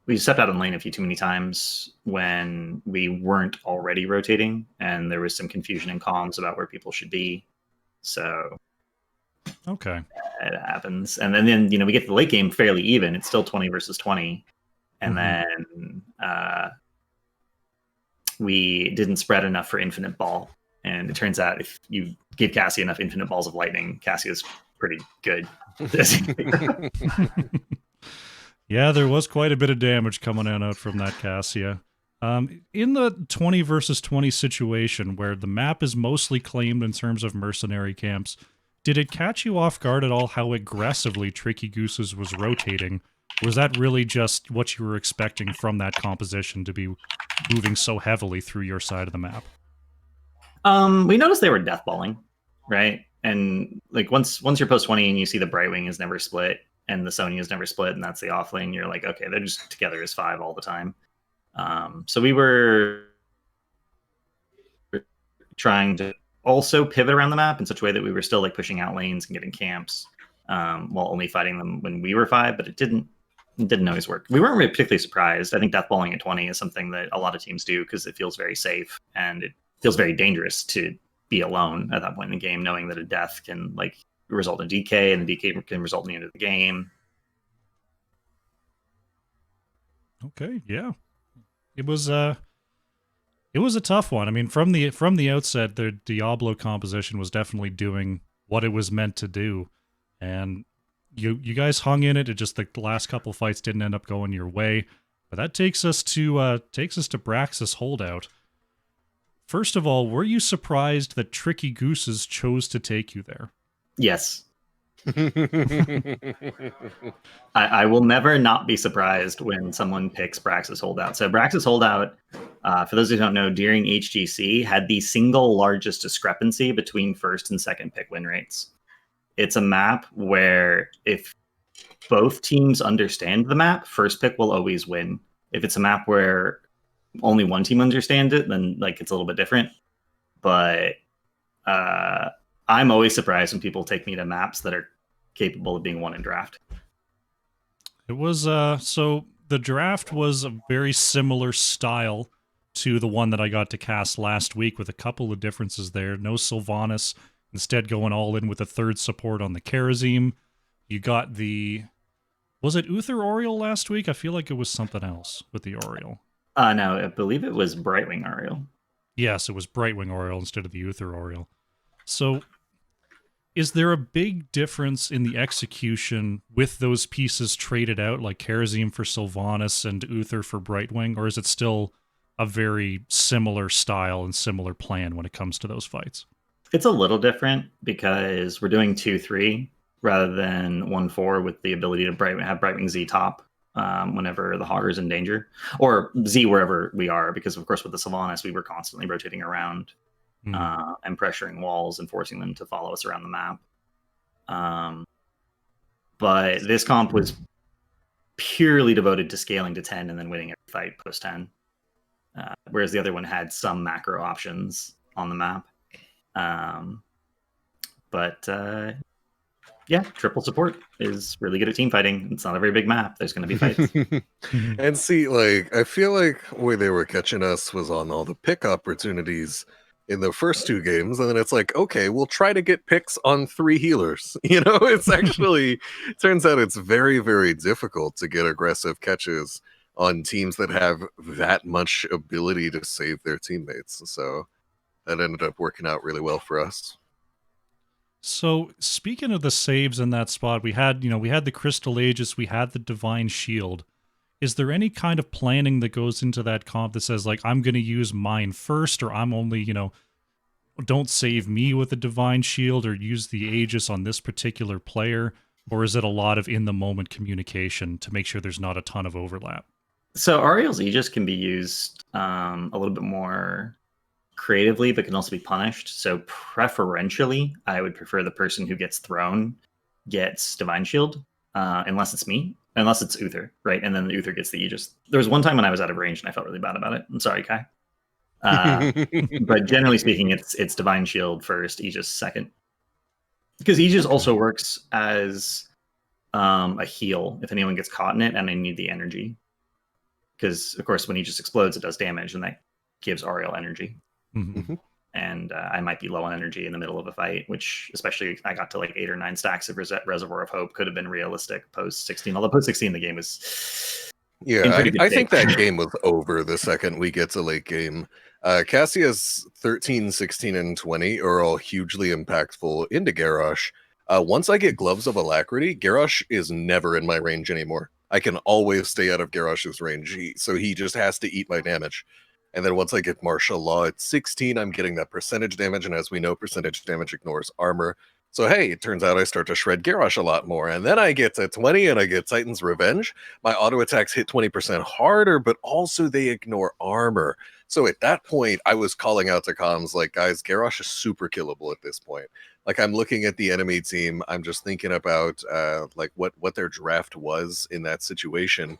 we stepped out in lane a few too many times when we weren't already rotating, and there was some confusion in comms about where people should be. So okay, it happens. And then you know, we get to the late game fairly even. It's still 20 versus 20. And then we didn't spread enough for Infinite Ball. And it turns out if you give Cassie enough Infinite Balls of Lightning, Cassia's pretty good. Yeah, there was quite a bit of damage coming out from that Cassia. In the 20 versus 20 situation where the map is mostly claimed in terms of mercenary camps, Did it catch you off guard at all how aggressively Tricky Gooses was rotating? Was that really just what you were expecting from that composition to be moving so heavily through your side of the map? We noticed they were deathballing, right? And like once you're post 20 and you see the Brightwing is never split and the Sony is never split, and that's the off lane, you're like, okay, they're just together as 5 all the time. So we were trying to also pivot around the map in such a way that we were still like pushing out lanes and getting camps, while only fighting them when we were 5, but it didn't always work. We weren't really particularly surprised. I think deathballing at 20 is something that a lot of teams do because it feels very safe, and it feels very dangerous to be alone at that point in the game, knowing that a death can like result in DK, and the DK can result in the end of the game. Okay, yeah. It was a tough one. I mean, from the outset, the Diablo composition was definitely doing what it was meant to do, and you guys hung in it. It just the last couple fights didn't end up going your way. But that takes us to Braxis Holdout. First of all, were you surprised that Tricky Gooses chose to take you there? Yes. I will never not be surprised when someone picks Braxis Holdout. So Braxis Holdout, for those who don't know, during HGC had the single largest discrepancy between first and second pick win rates. It's a map where if both teams understand the map, first pick will always win. If it's a map where only one team understands it, then like it's a little bit different. But I'm always surprised when people take me to maps that are capable of being won in draft. It was so the draft was a very similar style to the one that I got to cast last week, with a couple of differences there. No Sylvanas, instead going all in with a third support on the Kharazim. You got was it Uther Oriole last week? I feel like it was something else with the Oriole. No, I believe it was Brightwing Oriole. Yes, it was Brightwing Oriole instead of the Uther Oriole. So is there a big difference in the execution with those pieces traded out, like Kharazim for Sylvanas and Uther for Brightwing, or is it still a very similar style and similar plan when it comes to those fights? It's a little different because we're doing 2-3 rather than 1-4 with the ability to have Brightwing Z top whenever the Hogger's in danger, or Z wherever we are, because of course with the Sylvanas we were constantly rotating around and pressuring walls and forcing them to follow us around the map. But this comp was purely devoted to scaling to 10 and then winning every fight post 10. Whereas the other one had some macro options on the map. Yeah, triple support is really good at team fighting. It's not a very big map. There's going to be fights. And see, like, I feel like where they were catching us was on all the pick opportunities in the first 2 games, and then it's like, okay, we'll try to get picks on 3 healers. You know, it's actually turns out it's very, very difficult to get aggressive catches on teams that have that much ability to save their teammates. So that ended up working out really well for us. So speaking of the saves in that spot, we had the Crystal Aegis, we had the Divine Shield. Is there any kind of planning that goes into that comp that says, like, I'm going to use mine first, or I'm only, don't save me with the Divine Shield, or use the Aegis on this particular player? Or is it a lot of in-the-moment communication to make sure there's not a ton of overlap? So Ariel's Aegis can be used a little bit more creatively, but can also be punished. So preferentially, I would prefer the person who gets thrown gets Divine Shield, unless it's me. Unless it's Uther, right? And then the Uther gets the Aegis. There was one time when I was out of range and I felt really bad about it. I'm sorry, Kai. But generally speaking, it's Divine Shield first, Aegis second. Because Aegis also works as a heal if anyone gets caught in it and they need the energy. Because, of course, when Aegis explodes, it does damage, and that gives Ariel energy. Mm-hmm. And I might be low on energy in the middle of a fight, which especially I got to like 8 or 9 stacks of Reservoir of Hope could have been realistic post 16. Although post 16 the game was I think that game was over the second we get to late game. Cassia's 13, 16, and 20 are all hugely impactful into Garrosh. Once I get Gloves of Alacrity, Garrosh is never in my range anymore. I can always stay out of Garrosh's range, so he just has to eat my damage. And then once I get Martial Law at 16, I'm getting that percentage damage, and as we know, percentage damage ignores armor. So hey, it turns out I start to shred Garrosh a lot more. And then I get to 20 and I get Titan's Revenge. My auto attacks hit 20% harder, but also they ignore armor. So at that point, I was calling out to comms like, guys, Garrosh is super killable at this point. Like, I'm looking at the enemy team. I'm just thinking about like what their draft was in that situation.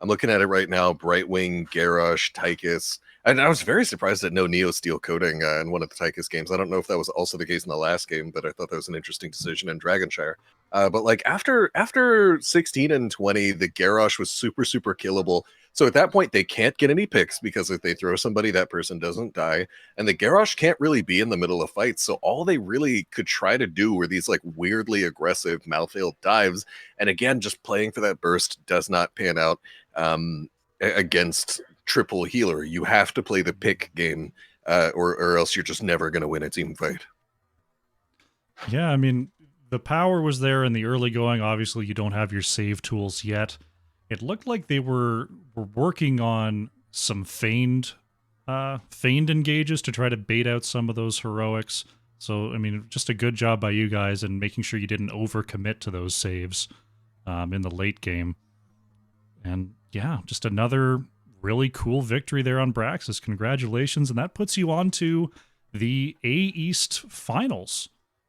I'm looking at it right now. Brightwing, Garrosh, Tychus. And I was very surprised at no Neo Steel coding in one of the Tychus games. I don't know if that was also the case in the last game, but I thought that was an interesting decision in Dragonshire. But like after 16 and 20, the Garrosh was super, super killable. So at that point, they can't get any picks because if they throw somebody, that person doesn't die. And the Garrosh can't really be in the middle of fights. So all they really could try to do were these like weirdly aggressive Malthael dives. And again, just playing for that burst does not pan out against triple healer. You have to play the pick game or else you're just never going to win a team fight. Yeah, I mean, the power was there in the early going. Obviously, you don't have your save tools yet. It looked like they were working on some feigned engages to try to bait out some of those heroics. So, I mean, just a good job by you guys in making sure you didn't overcommit to those saves in the late game. And yeah, just another really cool victory there on Braxis. Congratulations. And that puts you on to the A East Finals,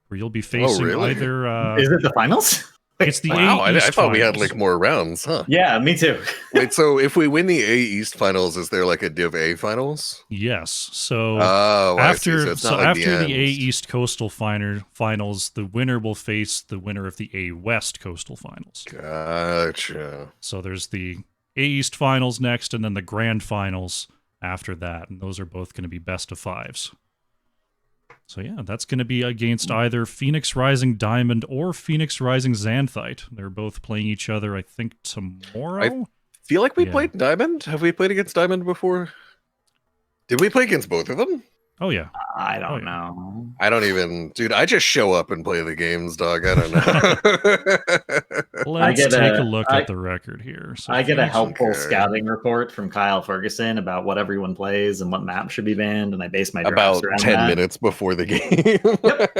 where you'll be facing either... Is it the finals? It's the wow, A East I thought we had Finals. like more rounds, huh? Yeah, me too. Wait, so if we win the A East Finals, is there like a Div A Finals? Yes. So I see. after So it's not like the the A end. East Coastal Finals, the winner will face the winner of the A West Coastal Finals. Gotcha. So there's the A East Finals next, and then the Grand Finals after that, and those are both going to be best of fives. So yeah, that's going to be against either Phoenix Rising Diamond or Phoenix Rising Xanthite. They're both playing each other, I think, tomorrow. Feel like we played Diamond. Have we played against Diamond before? Did we play against both of them? Oh yeah. I don't know. I don't even, dude. I just show up and play the games, dog. I don't know. Let's take a look at the record here. So I get a helpful Okay. scouting report from Kyle Ferguson about what everyone plays and what map should be banned, and I base my drafts About around 10 that. minutes before the game.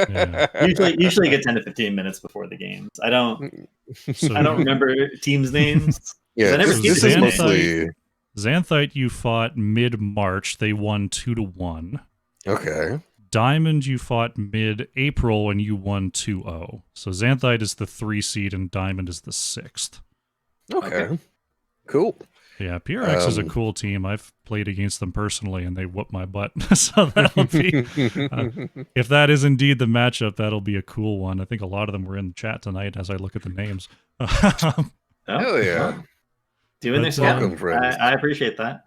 Yeah. Usually get 10 to 15 minutes before the games. I don't So remember teams' names. Yeah, I never so keep this the is game. mostly Xanthite you fought mid-March. They won 2-1. okay. Diamond you fought mid-April and you won 2-0. So Xanthite is the 3 seed and Diamond is the 6th. Okay. Cool. Yeah, PRX is a cool team. I've played against them personally and they whoop my butt. So that'll be if that is indeed the matchup, that'll be a cool one. I think a lot of them were in the chat tonight as I look at the names. Hell yeah. Doing their But, scouting. welcome, friends. I appreciate that.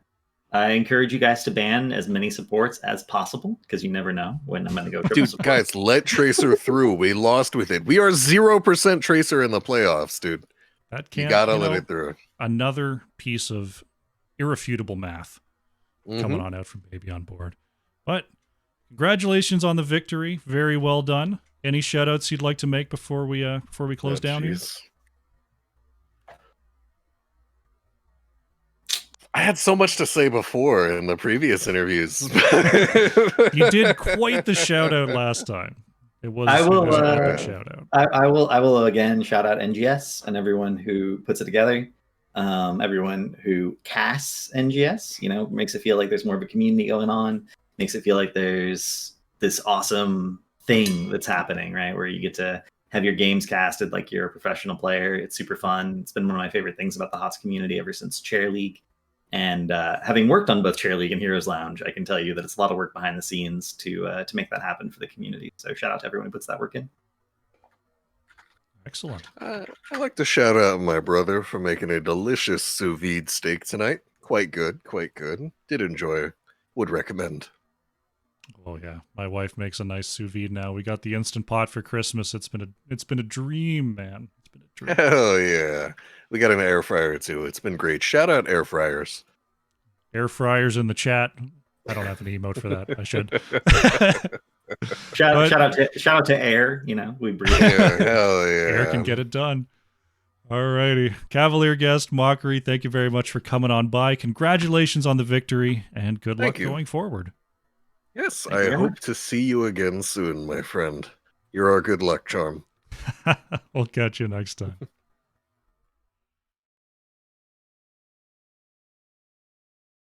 I encourage you guys to ban as many supports as possible because you never know when I'm going to go triple Dude, support. guys, let Tracer through. We lost with it. We are 0% Tracer in the playoffs, dude. That You can't, gotta you let know, it through. another piece of irrefutable math coming Mhm. on out from Baby on Board. But congratulations on the victory. Very well done. Any shout outs you'd like to make before we close down here? Jeez. I had so much to say before in the previous interviews. You did quite the shout out last time. It was, I will, it was an epic shout out. I will again shout out NGS and everyone who puts it together. Everyone who casts NGS, makes it feel like there's more of a community going on, makes it feel like there's this awesome thing that's happening, right? Where you get to have your games casted like you're a professional player. It's super fun. It's been one of my favorite things about the HOTS community ever since Chair League. And having worked on both Chair League and Heroes Lounge, I can tell you that it's a lot of work behind the scenes to make that happen for the community. So shout out to everyone who puts that work in. Excellent. I'd like to shout out my brother for making a delicious sous vide steak tonight. Quite good, quite good. Did enjoy. Would recommend. Oh yeah, my wife makes a nice sous vide now. We got the Instant Pot for Christmas. It's been a dream, man. It's been a dream. Hell yeah. We got an air fryer too. It's been great. Shout out air fryers. Air fryers in the chat. I don't have an emote for that. I should. Shout out to Air. We breathe. Yeah, hell yeah. Air can get it done. Alrighty. Cavalier guest, Mockery, thank you very much for coming on by. Congratulations on the victory, and good luck Thank you. going forward. Yes, Thank you I very hope much. to see you again soon, my friend. You're our good luck charm. We'll catch you next time.